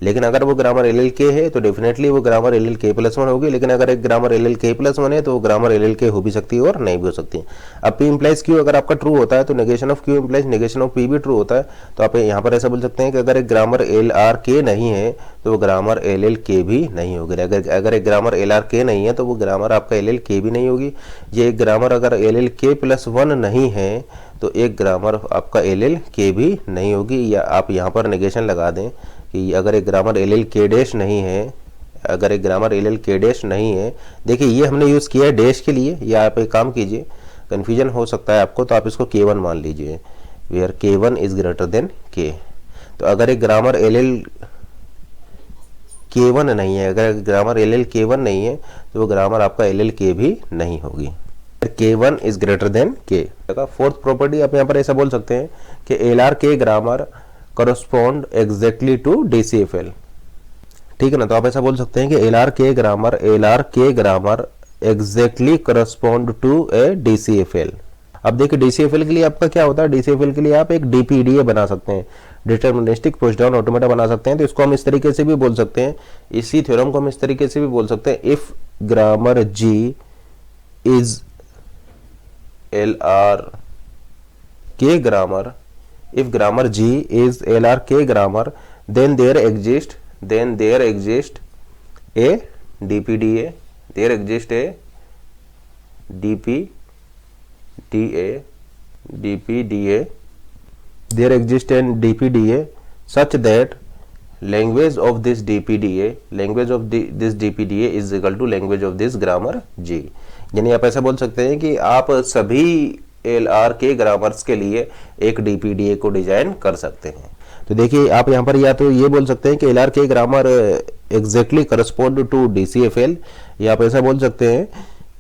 लेकिन अगर वो ग्रामर एल एल के है तो डेफिनेटली वो ग्रामर एल एल के प्लस वन होगी, लेकिन अगर एक ग्रामर एल एल के प्लस वन है तो वो ग्रामर एल एल के हो भी सकती है और नहीं भी हो सकती है। अब पी इम्प्लाइज क्यू अगर आपका ट्रू होता है तो negation of Q implies negation of P भी ट्रू होता है। तो आप यहाँ पर ऐसा बोल सकते हैं कि अगर एक ग्रामर एल आर के नहीं है तो वो ग्रामर एल एल के भी नहीं होगी। अगर एक ग्रामर एल आर के नहीं है तो वो ग्रामर आपका एल एल के भी नहीं होगी। ये एक ग्रामर अगर एल एल के प्लस वन नहीं है तो एक ग्रामर आपका एल एल के भी नहीं होगी। या आप यहाँ पर नेगेशन लगा दें कि अगर एक ग्रामर एल एल के डैश नहीं है, अगर एक ग्रामर एल एल के डैश नहीं है, देखिए ये हमने यूज़ किया है डैश के लिए, या आप एक काम कीजिए, कन्फ्यूजन हो सकता है आपको, तो आप इसको K1 मान लीजिए, where K1 is greater than K। तो अगर एक ग्रामर एल एल K1 नहीं है, अगर ग्रामर एल एल K1 नहीं है तो वो ग्रामर आपका एल एल के भी नहीं होगी। K1 is greater than K। Fourth property आप यहाँ पर ऐसा बोल सकते हैं कि L R K grammar correspond exactly to DCFL, ठीक है ना। तो आप ऐसा बोल सकते हैं कि L R K grammar exactly correspond to a DCFL। अब देखिए DCFL के लिए आपका क्या होता है, DCFL के लिए आप एक DPDA बना सकते हैं, डिटर्मिनिस्टिक पुश डाउन ऑटोमेटा बना सकते हैं। तो इसको हम इस तरीके से भी बोल सकते हैं, इसी थ्योरम को हम इस तरीके से भी बोल सकते हैं, if grammar G is L R K grammar, if grammar G is LRK grammar, then there exists a DPDA, there exists a DPDA, there exists an DPDA such that language of this DPDA is equal to language of this grammar G। यानी आप ऐसा बोल सकते हैं कि आप सभी एल आर के ग्रामर्स के लिए एक DPDA को डिजाइन कर सकते हैं। तो देखिए आप यहाँ पर या तो ये बोल सकते हैं कि L R K grammar exactly correspond to DCFL, या आप ऐसा बोल सकते हैं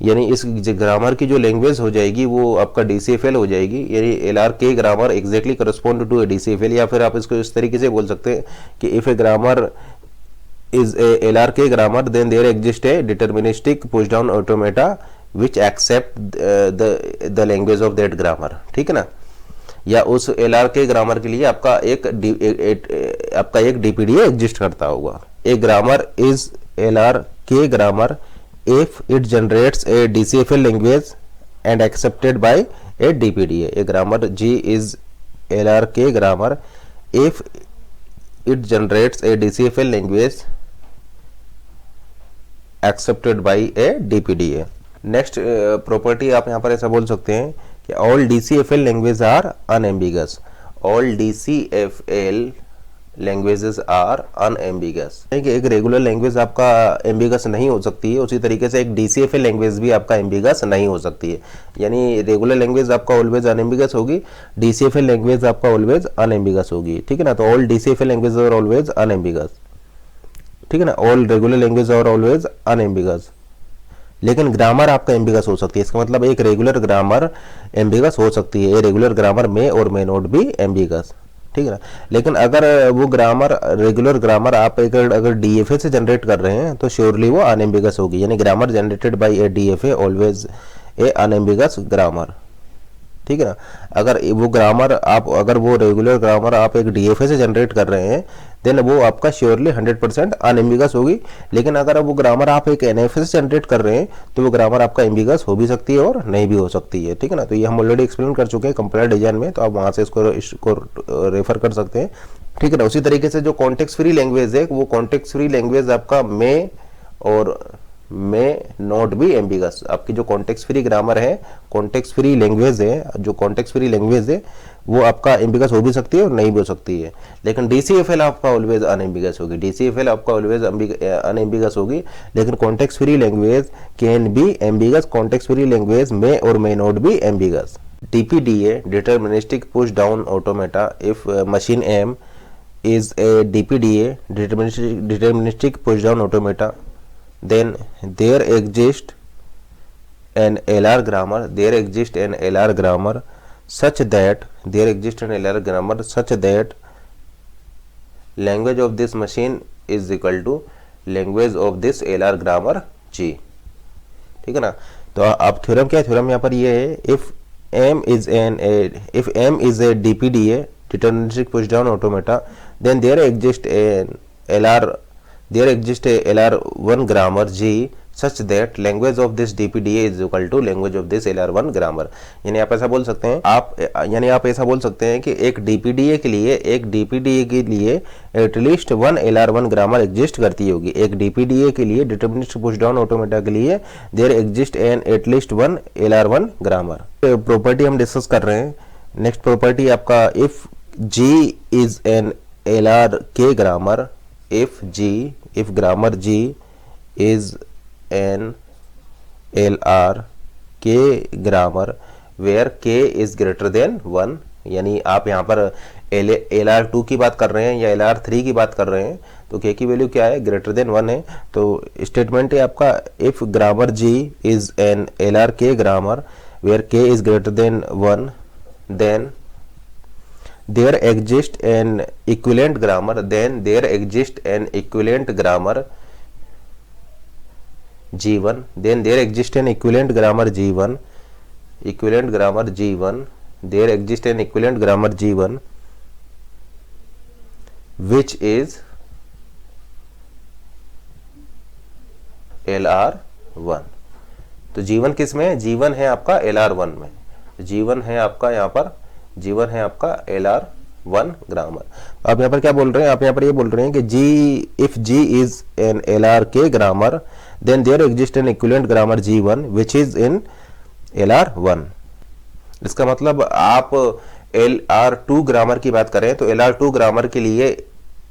यानी इस ग्रामर की जो लैंग्वेज हो जाएगी वो आपका DCFL हो जाएगी, यानी L R K grammar exactly correspond to DCFL। या फिर आप इसको इस तरीके से बोल सकते हैं कि if a grammar is a LRK grammar then there exists a deterministic push down automata which accept the language of that grammar, ठीक है ना। या उस LRK ग्रामर के लिए आपका एक DPDA एग्जिस्ट करता होगा। A grammar is LRK grammar if it generates a DCFL language and accepted by a DPDA। A grammar G is LRK grammar if it generates a DCFL language accepted by a DPDA। Next property आप यहाँ पर ऐसा बोल सकते हैं कि all DCFL language are unambiguous, all DCFL languages are unambiguous. एक रेगुलर लैंग्वेज आपका एम्बिगस नहीं हो सकती है, उसी तरीके से एक DCFL लैंग्वेज भी आपका एम्बिगस नहीं हो सकती है। यानी रेगुलर लैंग्वेज आपका ऑलवेज अनएम्बिगस होगी, DCFL लैंग्वेज आपका ऑलवेज अनएम्बिगस होगी, ठीक है ना। तो all DCFL language are always unambiguous, ठीक है ना। All regular language are always unambiguous, लेकिन ग्रामर आपका एम्बिगस हो सकती है। इसका मतलब एक रेगुलर ग्रामर एम्बिगस हो सकती है, रेगुलर ग्रामर में और मे नॉट बी एम्बिगस, ठीक है ना। लेकिन अगर वो ग्रामर रेगुलर ग्रामर आप अगर DFA से जनरेट कर रहे हैं तो श्योरली वो अनएम्बिगस होगी। यानी grammar generated by a DFA always a unambiguous grammar, ठीक है ना। अगर वो ग्रामर आप अगर वो रेगुलर ग्रामर आप एक DFA से जनरेट कर रहे हैं देन वो आपका श्योरली 100% अनएम्बिगस होगी। लेकिन अगर वो ग्रामर आप एक NFA से जनरेट कर रहे हैं तो वो ग्रामर आपका एम्बिगस हो भी सकती है और नहीं भी हो सकती है, ठीक है ना। तो ये हम ऑलरेडी एक्सप्लेन कर चुके हैं कंपाइलर डिजाइन में, तो आप वहां से इसको रेफर कर सकते हैं, ठीक है ना। उसी तरीके से जो कॉन्टेक्स्ट फ्री लैंग्वेज है वो कॉन्टेक्स्ट फ्री लैंग्वेज आपका मे और मे नॉट बी एम्बिगस। आपकी जो कॉन्टेक्स्ट फ्री ग्रामर है, कॉन्टेक्स्ट फ्री लैंग्वेज है, जो कॉन्टेक्स्ट फ्री लैंग्वेज है वो आपका एम्बिगस हो भी सकती है और नहीं भी हो सकती है। लेकिन DCFL आपका ऑलवेज अनएम्बिगस होगी, DCFL आपका ऑलवेज अनएम्बिगस होगी। लेकिन context free language can be ambiguous, context free language may और may not be ambiguous. DPDA, deterministic push down automata, if machine M is a DPDA, deterministic push down automata, then there exists an LR grammar, such that language of this machine is equal to language of this LR grammar G। ठीक है ना। तो अब थ्योरम क्या है, थ्योरम यहाँ पर ये है, if M is a DPDA, deterministic push down automata, then there exists a LR1 grammar G such that language of this DPDA is equal to language of this LR1 grammar। यानी आप ऐसा बोल सकते हैं, आप ऐसा बोल सकते हैं कि एक DPDA के लिए at least one LR1 grammar exist करती होगी। एक DPDA के लिए, डिटरमिनिस्टिक पुश डाउन ऑटोमेटा के लिए, there exist an at least one LR1 grammar. Property हम डिस्कस कर रहे हैं। नेक्स्ट प्रॉपर्टी आपका, if G is an LRK grammar, if grammar G is an LRK grammar where K is greater than 1, यानी आप यहाँ पर LR2 की बात कर रहे हैं या LR3 की बात कर रहे हैं, तो K की वैल्यू क्या है, ग्रेटर देन 1 है। तो स्टेटमेंट है आपका, if grammar G is an LRK grammar where K is greater than 1, then there exists an equivalent grammar, G1, then there exists an equivalent grammar G1, there exists an equivalent grammar G1 which is LR1। तो G1 किस में है, G1 है आपका LR1 में, G1 है आपका यहाँ पर, G1 है आपका LR1 ग्रामर। आप यहाँ पर क्या बोल रहे हैं, आप यहाँ पर ये बोल रहे हैं कि if G is an LRK grammar then there exists an equivalent grammar G1 which is in LR1। इसका मतलब आप LR2 ग्रामर की बात करें तो LR2 ग्रामर के लिए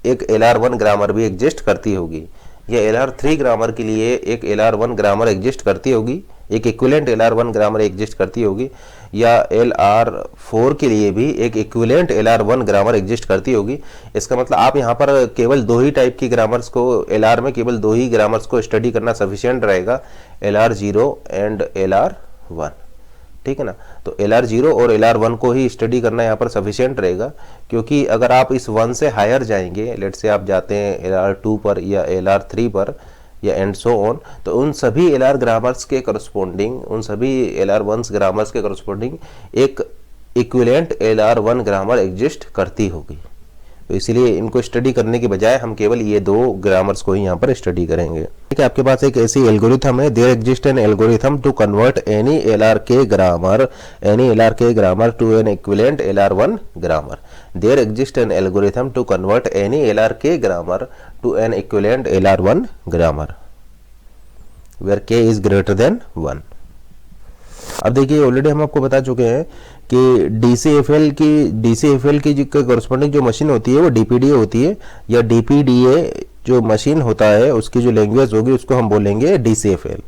एक LR1 ग्रामर भी एग्जिस्ट करती होगी, या LR3 ग्रामर के लिए एक LR1 ग्रामर एग्जिस्ट करती होगी, एक इक्विवेलेंट LR1 ग्रामर एग्जिस्ट करती होगी, या LR4 के लिए भी एक इक्विवेलेंट LR1 ग्रामर एग्जिस्ट करती होगी। इसका मतलब आप यहाँ पर केवल दो ही टाइप की ग्रामर्स को, LR में केवल दो ही ग्रामर्स को स्टडी करना सफिशिएंट रहेगा, LR0 एंड LR1। ठीक है ना। तो LR0 और LR1 को ही स्टडी करना यहाँ पर सफिशिएंट रहेगा, क्योंकि अगर आप इस 1 से हायर जाएंगे, लेट से आप जाते हैं LR2 पर या LR3 पर या एंड सो ऑन, तो उन सभी LR ग्रामर्स के करस्पॉन्डिंग, उन सभी LR1 ग्रामर्स के करस्पॉन्डिंग एक इक्विवेलेंट LR1 ग्रामर एग्जिस्ट करती होगी। तो इसलिए इनको स्टडी करने के बजाय हम केवल ये दो ग्रामर्स को ही यहाँ पर स्टडी करेंगे। ठीक है, आपके पास एक ऐसी एल्गोरिथम है, there exist an algorithm to convert any LRK grammar to an equivalent LR1 grammar. There exist an algorithm to convert any LRK grammar to an equivalent LR1 grammar where K is greater than 1। अब देखिए, ऑलरेडी हम आपको बता चुके हैं कि DCFL की जो कॉरस्पॉन्डिंग जो मशीन होती है वो DPDA होती है, या DPDA जो मशीन होता है उसकी जो लैंग्वेज होगी उसको हम बोलेंगे DCFL।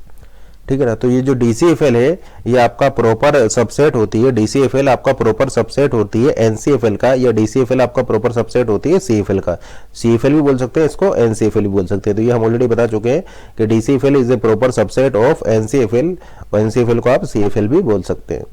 ठीक है ना। तो ये जो DCFL है ये आपका प्रॉपर सबसेट होती है, DCFL आपका प्रॉपर सबसेट होती है NCFL का, या DCFL आपका प्रॉपर सबसेट होती है CFL का। CFL भी बोल सकते हैं इसको, NCFL भी बोल सकते हैं। तो ये हम ऑलरेडी बता चुके हैं कि DCFL is a proper subset of NCFL, और NCFL को आप CFL भी बोल सकते हैं।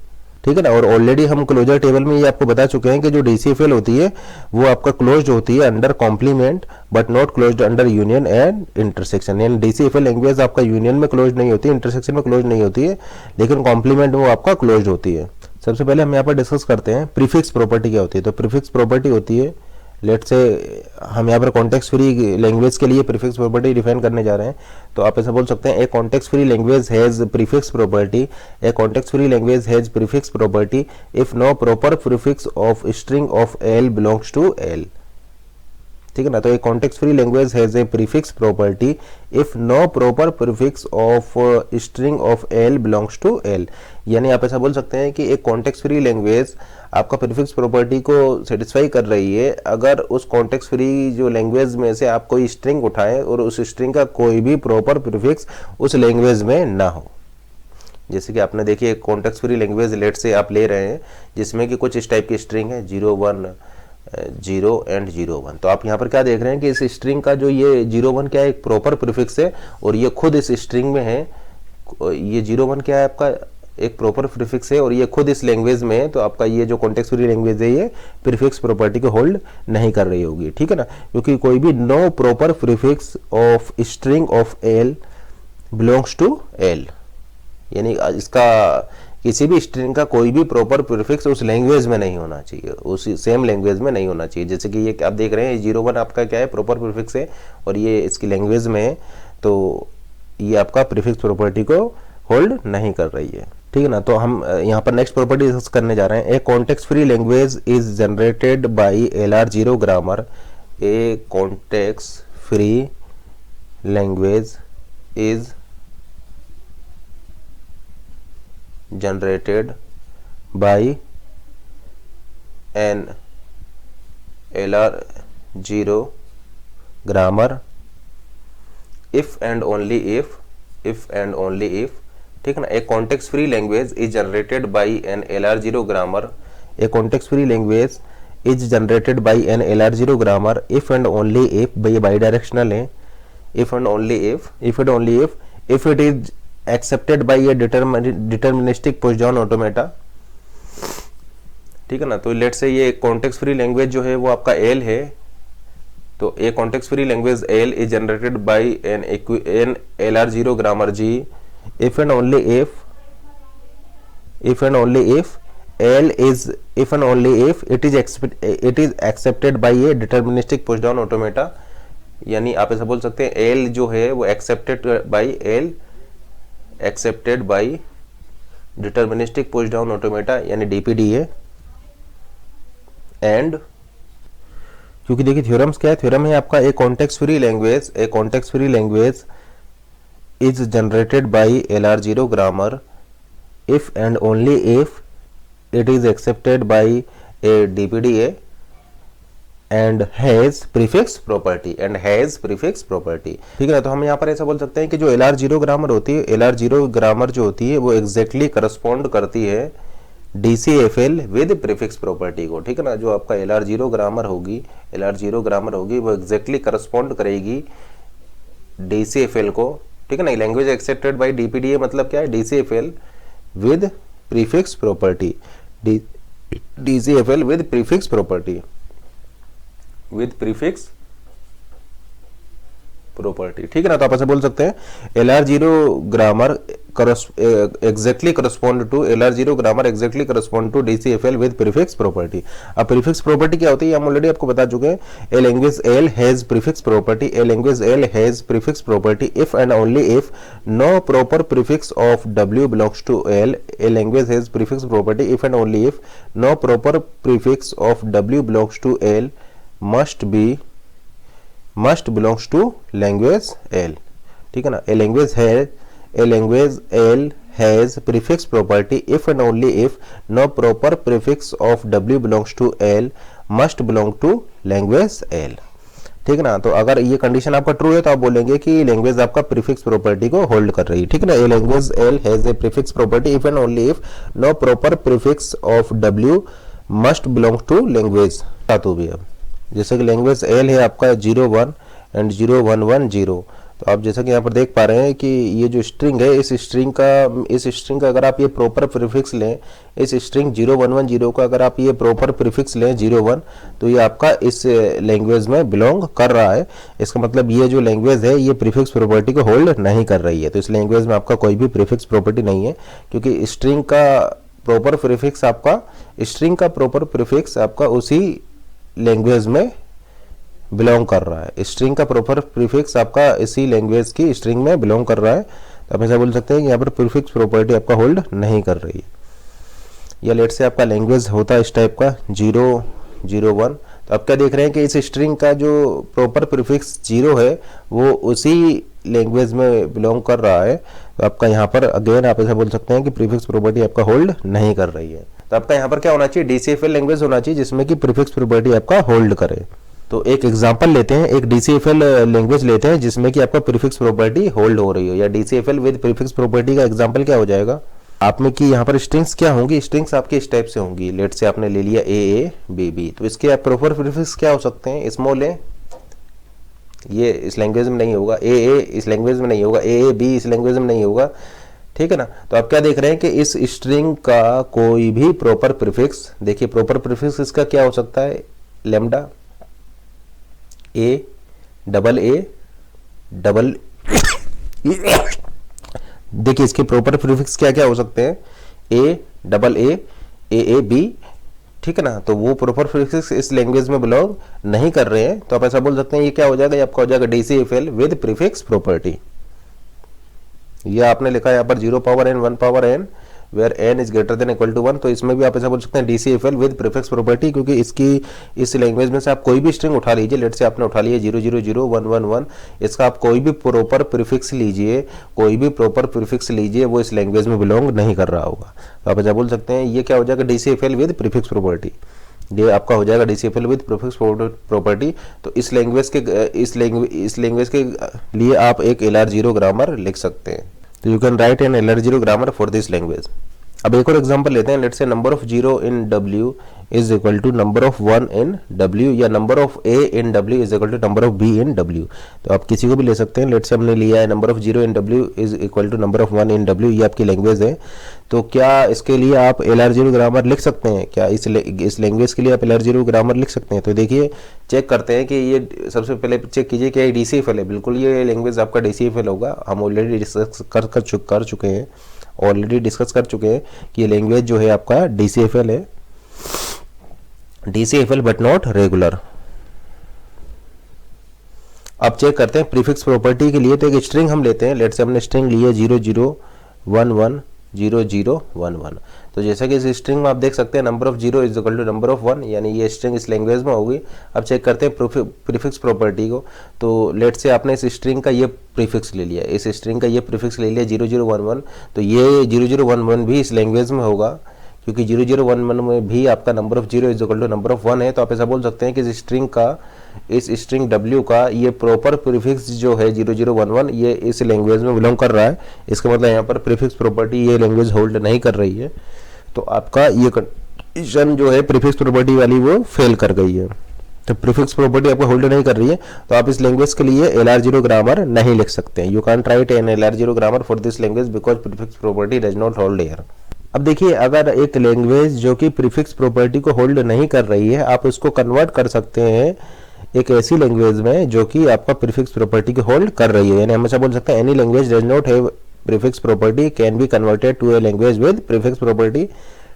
ठीक है ना। और ऑलरेडी हम क्लोजर टेबल में ये आपको बता चुके हैं कि जो DCFL होती है वो आपका क्लोज्ड होती है under compliment but not closed under union and intersection. यानी DCFL लैंग्वेज आपका यूनियन में क्लोज नहीं होती, इंटरसेक्शन में क्लोज नहीं होती है, लेकिन कॉम्प्लीमेंट में वो आपका क्लोज्ड होती है। सबसे पहले हम यहाँ पर डिस्कस करते हैं प्रीफिक्स प्रॉपर्टी क्या होती है। तो प्रीफिक्स प्रॉपर्टी होती है, लेट्स से हम यहाँ पर कॉन्टेक्स्ट फ्री लैंग्वेज के लिए प्रीफिक्स प्रॉपर्टी डिफाइन करने जा रहे हैं। तो आप ऐसा बोल सकते हैं, a context free language has prefix property, a context free language has prefix property if no proper prefix of string of L belongs to L। ठीक है ना। तो एक context free language has a prefix property if no proper prefix of string of L belongs to L. यानी आप ऐसा बोल सकते हैं कि एक कॉन्टेक्स्ट फ्री लैंग्वेज आपका प्रीफिक्स प्रॉपर्टी को सेटिस्फाई कर रही है अगर उस कॉन्टेक्स्ट फ्री जो लैंग्वेज में से आप कोई स्ट्रिंग उठाएं और उस स्ट्रिंग का कोई भी प्रॉपर प्रीफिक्स उस लैंग्वेज में ना हो। जैसे कि आपने देखिए एक कॉन्टेक्स्ट फ्री लैंग्वेज लेट से आप ले रहे हैं जिसमें कि कुछ इस टाइप की स्ट्रिंग है 0 1 0 एंड 0 1। तो आप यहाँ पर क्या देख रहे हैं कि इस स्ट्रिंग का जो ये 0 1 क्या है, एक प्रॉपर प्रीफिक्स है और ये खुद इस स्ट्रिंग में है। ये 0 1 क्या है, आपका एक प्रॉपर प्रीफिक्स है और ये खुद इस लैंग्वेज में है। तो आपका ये जो कॉन्टेक्स्ट फ्री लैंग्वेज है ये प्रीफिक्स प्रॉपर्टी को होल्ड नहीं कर रही होगी, ठीक है ना, क्योंकि कोई भी no proper prefix of string of L belongs to L. यानी इसका किसी भी स्ट्रिंग का कोई भी प्रॉपर प्रीफिक्स उस लैंग्वेज में नहीं होना चाहिए, उसी सेम लैंग्वेज में नहीं होना चाहिए। जैसे कि ये आप देख रहे हैं 0 1 आपका क्या है, प्रॉपर प्रीफिक्स है और ये इसकी लैंग्वेज में है, तो ये आपका प्रीफिक्स प्रॉपर्टी को होल्ड नहीं कर रही है, ठीक है ना। तो हम यहाँ पर नेक्स्ट प्रॉपर्टी डिस्कस करने जा रहे हैं। A context free language is generated by LR0 grammar. A context free language is generated by an LR0 grammar if and only if ठीक है ना। एक context free language is generated by an LR0 grammar. A context free language is generated by an LR0 grammar if and only if, ये बाई डायरेक्शनल है, if and only if it is accepted by a deterministic push down automata, ठीक है ना। तो लेट से ये कॉन्टेक्स्ट फ्री लैंग्वेज जो है वो आपका एल है, तो a context free language L is generated by an LR0 grammar G if and only if it is accepted by a deterministic push down automata. यानी आप ऐसा बोल सकते हैं एल जो है वो accepted by deterministic push down automata यानी DPD है। एंड क्योंकि देखिए थ्योरम्स क्या है, थ्योरम है आपका a context free language is generated by LR0 grammar if and only if it is accepted by a DPD and has prefix property ठीक है ना। तो हम यहाँ पर ऐसा बोल सकते हैं कि जो LR0 ग्रामर होती है, LR0 ग्रामर जो होती है वो एग्जैक्टली करस्पॉन्ड करती है DCFL विद प्रीफिक्स प्रॉपर्टी को, ठीक है ना। जो आपका LR0 ग्रामर होगी वो एग्जैक्टली करस्पॉन्ड करेगी DCFL को, ठीक है ना। लैंग्वेज एक्सेप्टेड बाय DPD मतलब क्या है, DCFL with prefix property, DCFL with prefix property ठीक है ना। तो आप ऐसे बोल सकते हैं LR0 grammar exactly correspond to DCFL with prefix property. अब प्रीफिक्स प्रॉपर्टी क्या होती है हम ऑलरेडी आपको बता चुके हैं। A language L has prefix property if and only if no proper prefix of W belongs to L. A language has prefix property if and only if no proper prefix of W belongs to L must belongs to language L, ठीक है ना। A language L has prefix property if and only if no proper prefix of W belongs to L must belong to language L, ठीक है ना। तो अगर ये कंडीशन आपका ट्रू है तो आप बोलेंगे कि लैंग्वेज आपका प्रीफिक्स प्रॉपर्टी को होल्ड कर रही है, ठीक है ना। A language L has a prefix property if and only if no proper prefix of W must belong to language धातु भी। अब जैसे कि लैंग्वेज L है आपका 0 1 एंड 0 1 1 0। तो आप जैसा कि यहाँ पर देख पा रहे हैं कि ये जो स्ट्रिंग है इस स्ट्रिंग का अगर आप ये प्रॉपर प्रीफिक्स लें, इस स्ट्रिंग 0 1 1 0 का अगर आप ये प्रॉपर प्रीफिक्स लें 0 1, तो ये आपका इस लैंग्वेज में बिलोंग कर रहा है। इसका मतलब ये जो लैंग्वेज है ये प्रीफिक्स प्रॉपर्टी को होल्ड नहीं कर रही है। तो इस लैंग्वेज में आपका कोई भी प्रीफिक्स प्रॉपर्टी नहीं है, क्योंकि स्ट्रिंग का प्रॉपर प्रीफिक्स आपका उसी लैंग्वेज में बिलोंग कर रहा है। स्ट्रिंग का प्रॉपर प्रीफिक्स आपका इसी लैंग्वेज की स्ट्रिंग में बिलोंग कर रहा है। तो आप ऐसा बोल सकते हैं कि यहाँ पर प्रीफिक्स प्रॉपर्टी आपका होल्ड नहीं कर रही है। या लेट से आपका लैंग्वेज होता है इस टाइप का 0 0 1, तो आप क्या देख रहे हैं कि इस स्ट्रिंग का जो प्रॉपर प्रीफिक्स 0 है वो उसी लैंग्वेज में बिलोंग कर रहा है। तो आपका यहाँ पर अगेन आप ऐसा बोल सकते हैं कि प्रीफिक्स प्रॉपर्टी आपका होल्ड नहीं कर रही है। तो आपका यहाँ पर क्या होना चाहिए, DCFL लैंग्वेज होना चाहिए जिसमें कि प्रीफिक्स प्रॉपर्टी आपका होल्ड करे। तो एक एग्जांपल लेते हैं, एक DCFL लैंग्वेज लेते हैं जिसमें कि आपका प्रीफिक्स प्रॉपर्टी होल्ड हो रही हो, या DCFL विद प्रीफिक्स प्रॉपर्टी का एग्जांपल क्या हो जाएगा आप में कि यहाँ पर स्ट्रिंग्स क्या होंगी, स्ट्रिंग्स आपके इस टाइप से होंगी। लेट से आपने ले लिया AABB, तो इसके आप प्रॉपर प्रीफिक्स क्या हो सकते हैं, स्मॉल ए, ये इस लैंग्वेज में नहीं होगा, AA इस लैंग्वेज में नहीं होगा, AAB इस लैंग्वेज में नहीं होगा, ठीक है ना। तो आप क्या देख रहे हैं कि इस स्ट्रिंग का कोई भी प्रॉपर प्रीफिक्स, देखिए प्रॉपर प्रीफिक्स इसका क्या हो सकता है, lambda A double A double देखिए इसके प्रॉपर प्रीफिक्स क्या क्या हो सकते हैं, A डबल A AAB, ठीक है ना। तो वो प्रॉपर प्रीफिक्स इस लैंग्वेज में बिलोंग नहीं कर रहे हैं, तो आप ऐसा बोल सकते हैं ये क्या हो जाएगा, ये आपका हो जाएगा DCFL विद प्रीफिक्स प्रॉपर्टी। ये आपने लिखा है यहाँ पर 0 power n 1 power n where n is greater than equal to 1, तो इसमें भी आप ऐसा बोल सकते हैं DCFL विद प्रीफिक्स प्रॉपर्टी, क्योंकि इसकी इस लैंग्वेज में से आप कोई भी स्ट्रिंग उठा लीजिए, लेट से आपने उठा लिया 0 0 0 1 1 1, इसका आप कोई भी प्रॉपर प्रीफिक्स लीजिए, कोई भी प्रॉपर प्रीफिक्स लीजिए, वो इस लैंग्वेज में बिलोंग नहीं कर रहा होगा। तो आप ऐसा बोल सकते हैं ये क्या हो जाएगा, DCFL विद प्रीफिक्स प्रॉपर्टी, ये आपका हो जाएगा DCFL विद प्रीफिक्स प्रॉपर्टी। तो इस लैंग्वेज के लिए आप एक LR0 ग्रामर लिख सकते हैं। तो you can write an LR0 grammar for this language. अब एक और एग्जांपल लेते हैं, let's say number of 0 in W is equal to number of 1 in W, या number of A in W is equal to number of B in W। तो आप किसी को भी ले सकते हैं, लेट्स से हमने लिया है number of 0 in W is equal to number of 1 in W, ये आपकी लैंग्वेज है। तो क्या इसके लिए आप LR0 ग्रामर लिख सकते हैं, क्या इस लैंग्वेज के लिए आप LR0 ग्रामर लिख सकते हैं। तो देखिए चेक करते हैं कि ये सबसे पहले चेक कीजिए क्या ये DCFL है, बिल्कुल ये लैंग्वेज आपका DCFL होगा। हम ऑलरेडी डिस्कस कर चुके हैं, कि ये लैंग्वेज जो है आपका DCFL है, DCFL बट नॉट रेगुलर। अब चेक करते हैं प्रीफिक्स प्रॉपर्टी के लिए, तो एक स्ट्रिंग हम लेते हैं, लेट से हमने स्ट्रिंग ली है 0 0 1 1 0 0 1 1। तो जैसा कि इस स्ट्रिंग में आप देख सकते हैं number of 0 is equal to number of 1, यानी ये स्ट्रिंग इस लैंग्वेज में होगी। अब चेक करते हैं प्रीफिक्स प्रॉपर्टी को, तो लेट से आपने इस स्ट्रिंग का ये प्रीफिक्स ले लिया, इस स्ट्रिंग का ये प्रीफिक्स ले लिया 0 0 1 1, तो ये 0 0 1 1 भी इस लैंग्वेज में होगा, क्योंकि 0 0 1 1 में भी आपका number of 0 is equal to number of 1 है। तो आप ऐसा बोल सकते हैं कि इस स्ट्रिंग W का ये प्रॉपर प्रीफिक्स जो है 0 0 1 1 ये इस लैंग्वेज में बिलोंग कर रहा है। इसका मतलब यहाँ पर प्रीफिक्स प्रॉपर्टी ये लैंग्वेज होल्ड नहीं कर रही है, तो आपका ये कंडीशन जो है प्रीफिक्स प्रॉपर्टी वाली वो फेल कर गई है। तो प्रीफिक्स प्रॉपर्टी आपको होल्ड नहीं कर रही है, तो आप इस लैंग्वेज के लिए LR0 ग्रामर नहीं लिख सकते हैं। You can write an LR0 grammar for this language because prefix property does not hold here. अब देखिए अगर एक लैंग्वेज जो कि प्रीफिक्स प्रॉपर्टी को होल्ड नहीं कर रही है, आप उसको कन्वर्ट कर सकते हैं एक ऐसी लैंग्वेज में जो कि आपका प्रीफिक्स प्रॉपर्टी को होल्ड कर रही है। यानी हम ऐसा बोल सकते हैं any language does not have prefix property can be converted to a language with prefix property,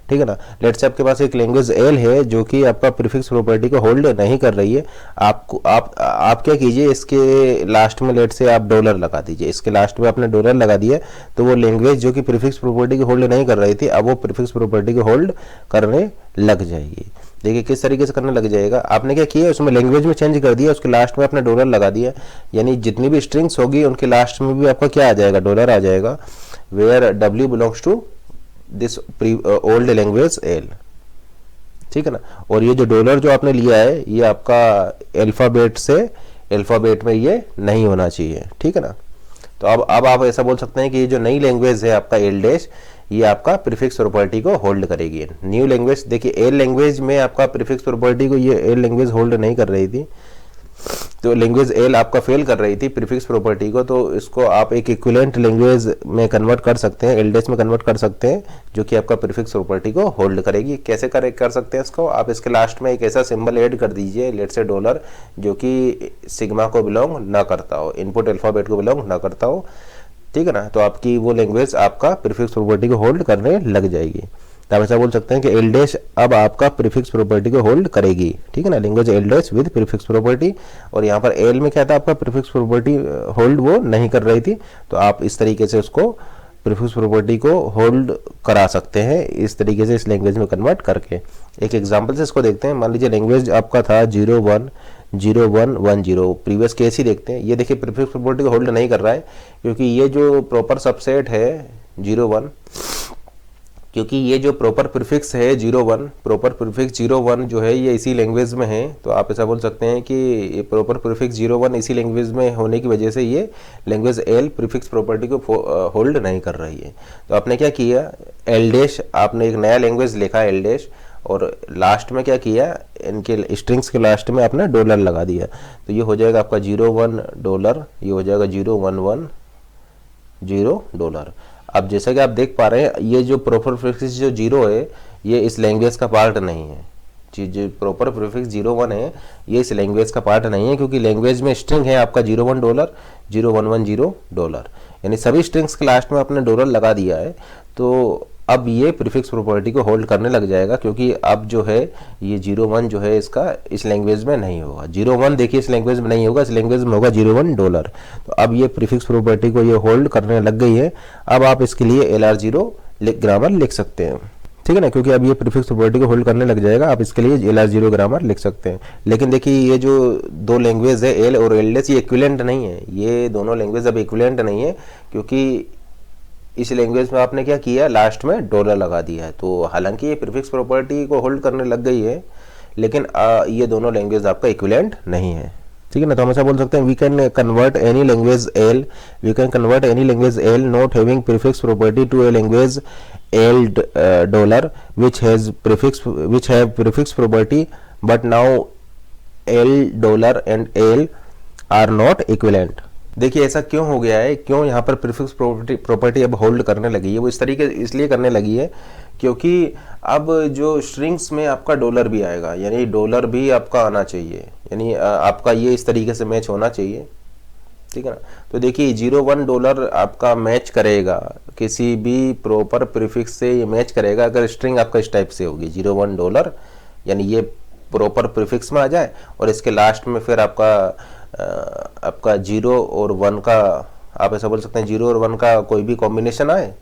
ठीक है ना। लेट्स से आपके पास एक लैंग्वेज L है जो कि आपका प्रीफिक्स प्रॉपर्टी को होल्ड नहीं कर रही है। आप क्या कीजिए, इसके लास्ट में लेट से आप डॉलर लगा दीजिए, इसके लास्ट में आपने डॉलर लगा दिया, तो वो लैंग्वेज जो कि प्रीफिक्स प्रॉपर्टी को होल्ड नहीं कर रही थी, अब वो प्रीफिक्स प्रॉपर्टी को होल्ड करने लग जाएगी। देखिए किस तरीके से करने लग जाएगा, आपने क्या किया उसमें लैंग्वेज में चेंज कर दिया, उसके लास्ट में आपने डॉलर लगा दिया, यानी जितनी भी स्ट्रिंग्स होगी उनके लास्ट में भी आपका क्या आ जाएगा, डॉलर आ जाएगा, where W belongs to this old language L, ठीक है ना। और ये जो डॉलर जो आपने लिया है ये आपका अल्फाबेट से अल्फाबेट में ये नहीं होना चाहिए, ठीक है ना। तो अब आप ऐसा बोल सकते हैं कि ये जो नई लैंग्वेज है आपका L डैश, ये आपका प्रीफिक्स प्रॉपर्टी को होल्ड करेगी। न्यू लैंग्वेज देखिए L लैंग्वेज में आपका प्रीफिक्स प्रॉपर्टी को ये L लैंग्वेज होल्ड नहीं कर रही थी, तो लैंग्वेज L आपका फेल कर रही थी प्रीफिक्स प्रॉपर्टी को, तो इसको आप एक इक्विवेलेंट लैंग्वेज में कन्वर्ट कर सकते हैं, L डैश में कन्वर्ट कर सकते हैं, जो कि आपका प्रीफिक्स प्रॉपर्टी को होल्ड करेगी। कैसे कर सकते हैं इसको, आप इसके लास्ट में एक ऐसा सिंबल ऐड कर दीजिए, लेट से डॉलर, जो कि सिग्मा को बिलोंग ना करता हो, इनपुट अल्फाबेट को बिलोंग ना करता हो, ठीक है ना। तो आपकी वो लैंग्वेज आपका प्रीफिक्स प्रॉपर्टी को होल्ड करने लग जाएगी। तो आप ऐसा बोल सकते हैं कि L डैश अब आपका प्रीफिक्स प्रॉपर्टी को होल्ड करेगी, ठीक है ना, language L dash with prefix property. और यहाँ पर L में क्या था, आपका प्रीफिक्स प्रॉपर्टी होल्ड वो नहीं कर रही थी, तो आप इस तरीके से उसको प्रीफिक्स प्रॉपर्टी को होल्ड करा सकते हैं इस तरीके से, इस लैंग्वेज में कन्वर्ट करके। एक एग्जांपल से इसको देखते हैं। मान लीजिए लैंग्वेज आपका था 010110, प्रीवियस केस ही देखते हैं। ये देखिए प्रीफिक्स प्रॉपर्टी को होल्ड नहीं कर रहा है क्योंकि ये जो प्रॉपर सबसेट है 01, क्योंकि ये जो प्रॉपर प्रीफिक्स है 01, प्रॉपर प्रीफिक्स 01 जो है ये इसी लैंग्वेज में है। तो आप ऐसा बोल सकते हैं कि ये प्रॉपर प्रीफिक्स 01 इसी लैंग्वेज में होने की वजह से ये लैंग्वेज एल प्रीफिक्स प्रॉपर्टी को होल्ड नहीं कर रही है। तो आपने क्या किया, एल डैश, आपने एक नया लैंग्वेज लिखा एल डैश, और लास्ट में क्या किया, इनके स्ट्रिंग्स के लास्ट में आपने डॉलर लगा दिया। तो ये हो जाएगा आपका $01, ये हो जाएगा $011 अब जैसा कि आप देख पा रहे हैं ये जो प्रॉपर प्रीफिक्स जो 0 है ये इस लैंग्वेज का पार्ट नहीं है। जो प्रॉपर प्रीफिक्स 01 है ये इस लैंग्वेज का पार्ट नहीं है, क्योंकि लैंग्वेज में स्ट्रिंग है आपका $01, $0110, यानी सभी स्ट्रिंग्स के लास्ट में आपने डॉलर लगा दिया है। तो अब ये प्रीफिक्स प्रॉपर्टी को होल्ड करने लग जाएगा, क्योंकि अब जो है ये 01 जो है इसका इस लैंग्वेज में नहीं होगा। 01 देखिए इस लैंग्वेज में नहीं होगा, इस लैंग्वेज में होगा $01। तो अब ये प्रीफिक्स प्रॉपर्टी को ये होल्ड करने लग गई है। अब आप इसके लिए LR0 ग्रामर लिख सकते हैं, ठीक है ना, क्योंकि अब ये प्रीफिक्स प्रॉपर्टी को होल्ड करने लग जाएगा। आप इसके लिए LR0 ग्रामर लिख सकते हैं। लेकिन देखिए ये जो दो लैंग्वेज है एल और एल डैश, ये इक्विवेलेंट नहीं है। ये दोनों लैंग्वेज अब इक्विवेलेंट नहीं है, क्योंकि इस लैंग्वेज में आपने क्या किया, लास्ट में डॉलर लगा दिया है। तो हालांकि ये प्रीफिक्स प्रॉपर्टी को होल्ड करने लग गई है, लेकिन ये दोनों लैंग्वेज आपका इक्विवेलेंट नहीं है, ठीक है ना। तो हम ऐसा बोल सकते हैं, we can convert any language L, we can convert any language L not having prefix property to a language L dollar which have prefix property, but now L dollar and L are not equivalent। देखिए ऐसा क्यों हो गया है, क्यों यहाँ पर प्रीफिक्स प्रॉपर्टी अब होल्ड करने लगी है। वो इस तरीके इसलिए करने लगी है क्योंकि अब जो स्ट्रिंग्स में आपका डॉलर भी आएगा, यानी डॉलर भी आपका आना चाहिए, यानी आपका ये इस तरीके से मैच होना चाहिए, ठीक है ना। तो देखिए $01 आपका मैच करेगा किसी भी प्रॉपर प्रीफिक्स से, ये मैच करेगा अगर स्ट्रिंग आपका इस टाइप से होगी $01, यानी ये प्रॉपर प्रीफिक्स में आ जाए और इसके लास्ट में फिर आपका 0 और 1 का, आप ऐसा बोल सकते हैं 0 और 1 का कोई भी कॉम्बिनेशन आए,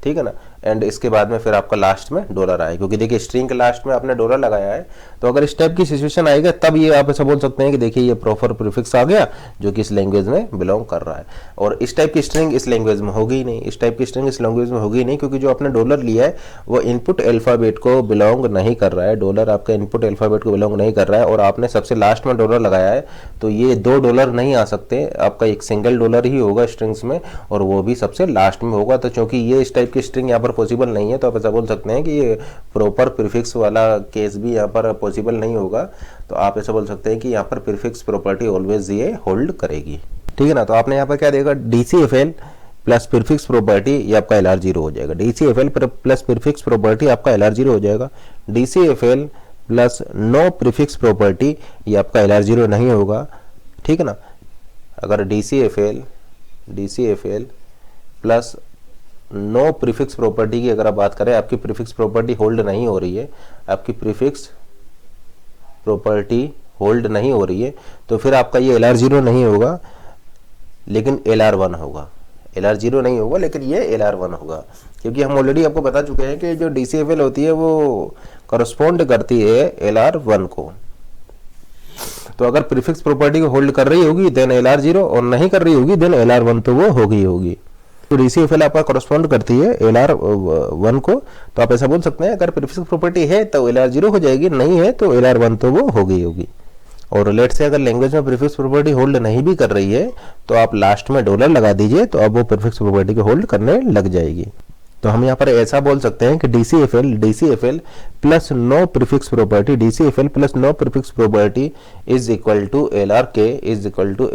ठीक है ना, एंड इसके बाद में फिर आपका लास्ट में डॉलर आए, क्योंकि देखिए स्ट्रिंग के लास्ट में आपने डॉलर लगाया है। तो अगर इस टाइप की सिचुएशन आएगा तब ये आप ऐसा बोल सकते हैं कि देखिए ये प्रॉपर प्रीफिक्स आ गया जो कि इस लैंग्वेज में बिलोंग कर रहा है। और इस टाइप की स्ट्रिंग इस लैंग्वेज में होगी ही नहीं, इस टाइप की स्ट्रिंग इस लैंग्वेज में होगी ही नहीं, क्योंकि जो आपने डॉलर लिया है वो इनपुट अल्फाबेट को बिलोंग नहीं कर रहा है। डॉलर आपका इनपुट अल्फाबेट को बिलोंग नहीं कर रहा है और आपने सबसे लास्ट में डॉलर लगाया है। तो ये $2 नहीं आ सकते, आपका एक सिंगल डॉलर ही होगा स्ट्रिंग्स में, और वो भी सबसे लास्ट में होगा। तो चूंकि ये इस टाइप की स्ट्रिंग यहाँ पर पॉसिबल नहीं है, तो आप ऐसा बोल सकते हैं कि ये प्रॉपर प्रीफिक्स वाला केस भी यहाँ पर पॉसिबल नहीं होगा। तो आप ऐसा बोल सकते हैं कि यहाँ पर प्रीफिक्स प्रॉपर्टी ऑलवेज ये होल्ड करेगी, ठीक है ना। तो आपने यहाँ पर क्या देखा, DCFL प्लस प्रीफिक्स प्रॉपर्टी ये आपका LR0 हो जाएगा। DCFL प्लस प्रीफिक्स प्रॉपर्टी आपका LR0 हो जाएगा। DCFL plus no prefix property ये आपका LR0 नहीं होगा, ठीक है ना। अगर DCFL plus no prefix property की अगर आप बात करें, आपकी प्रीफिक्स प्रॉपर्टी होल्ड नहीं हो रही है, आपकी प्रीफिक्स प्रॉपर्टी होल्ड नहीं हो रही है, तो फिर आपका ये LR0 नहीं होगा लेकिन LR1 होगा। LR0 नहीं होगा लेकिन ये LR1 होगा, क्योंकि हम ऑलरेडी आपको बता चुके हैं कि जो DCFL होती है वो करस्पॉन्ड करती है LR1 को। तो अगर प्रीफिक्स प्रॉपर्टी को होल्ड कर रही होगी देन LR0, और नहीं कर रही होगी देन LR1, तो वो होगी होगी। तो DCFL आपका करस्पॉन्ड करती है LR1 को। तो आप ऐसा बोल सकते हैं अगर प्रीफिक्स प्रॉपर्टी है तो LR0 हो जाएगी, नहीं है तो LR1, तो वो होगी होगी। और लेट से अगर लैंग्वेज में प्रीफिक्स प्रॉपर्टी होल्ड नहीं भी कर रही है तो आप लास्ट में डॉलर लगा दीजिए, तो अब वो प्रीफिक्स प्रॉपर्टी को होल्ड करने लग जाएगी। तो हम यहाँ पर ऐसा बोल सकते हैं कि DCFL plus no prefix property, DCFL plus no prefix property is equal to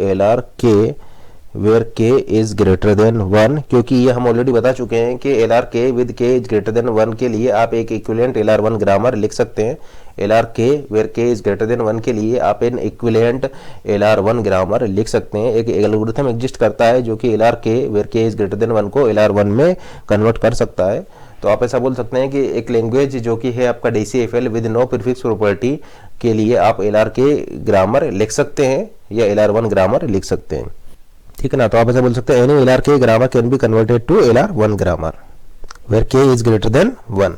LRK where K is greater than 1, क्योंकि ये हम ऑलरेडी बता चुके हैं कि LRK with K is greater than 1 के लिए आप एक इक्विवेलेंट LR1 ग्रामर लिख सकते हैं। LRK where K is greater than 1 के लिए आप एक इक्विवेलेंट LR1 ग्रामर लिख सकते हैं। एक एल्गोरिथम एग्जिस्ट करता है जो कि LRK where K is greater than 1 को LR1 में कन्वर्ट कर सकता है। तो आप ऐसा बोल सकते हैं कि एक लैंग्वेज जो कि है आपका DCFL with no prefix property के लिए आप LRK ग्रामर लिख सकते हैं या LR1 ग्रामर लिख सकते हैं, ठीक है ना। तो आप ऐसा बोल सकते हैं एनी LRK grammar can be converted to LR1 grammar where K is greater than 1।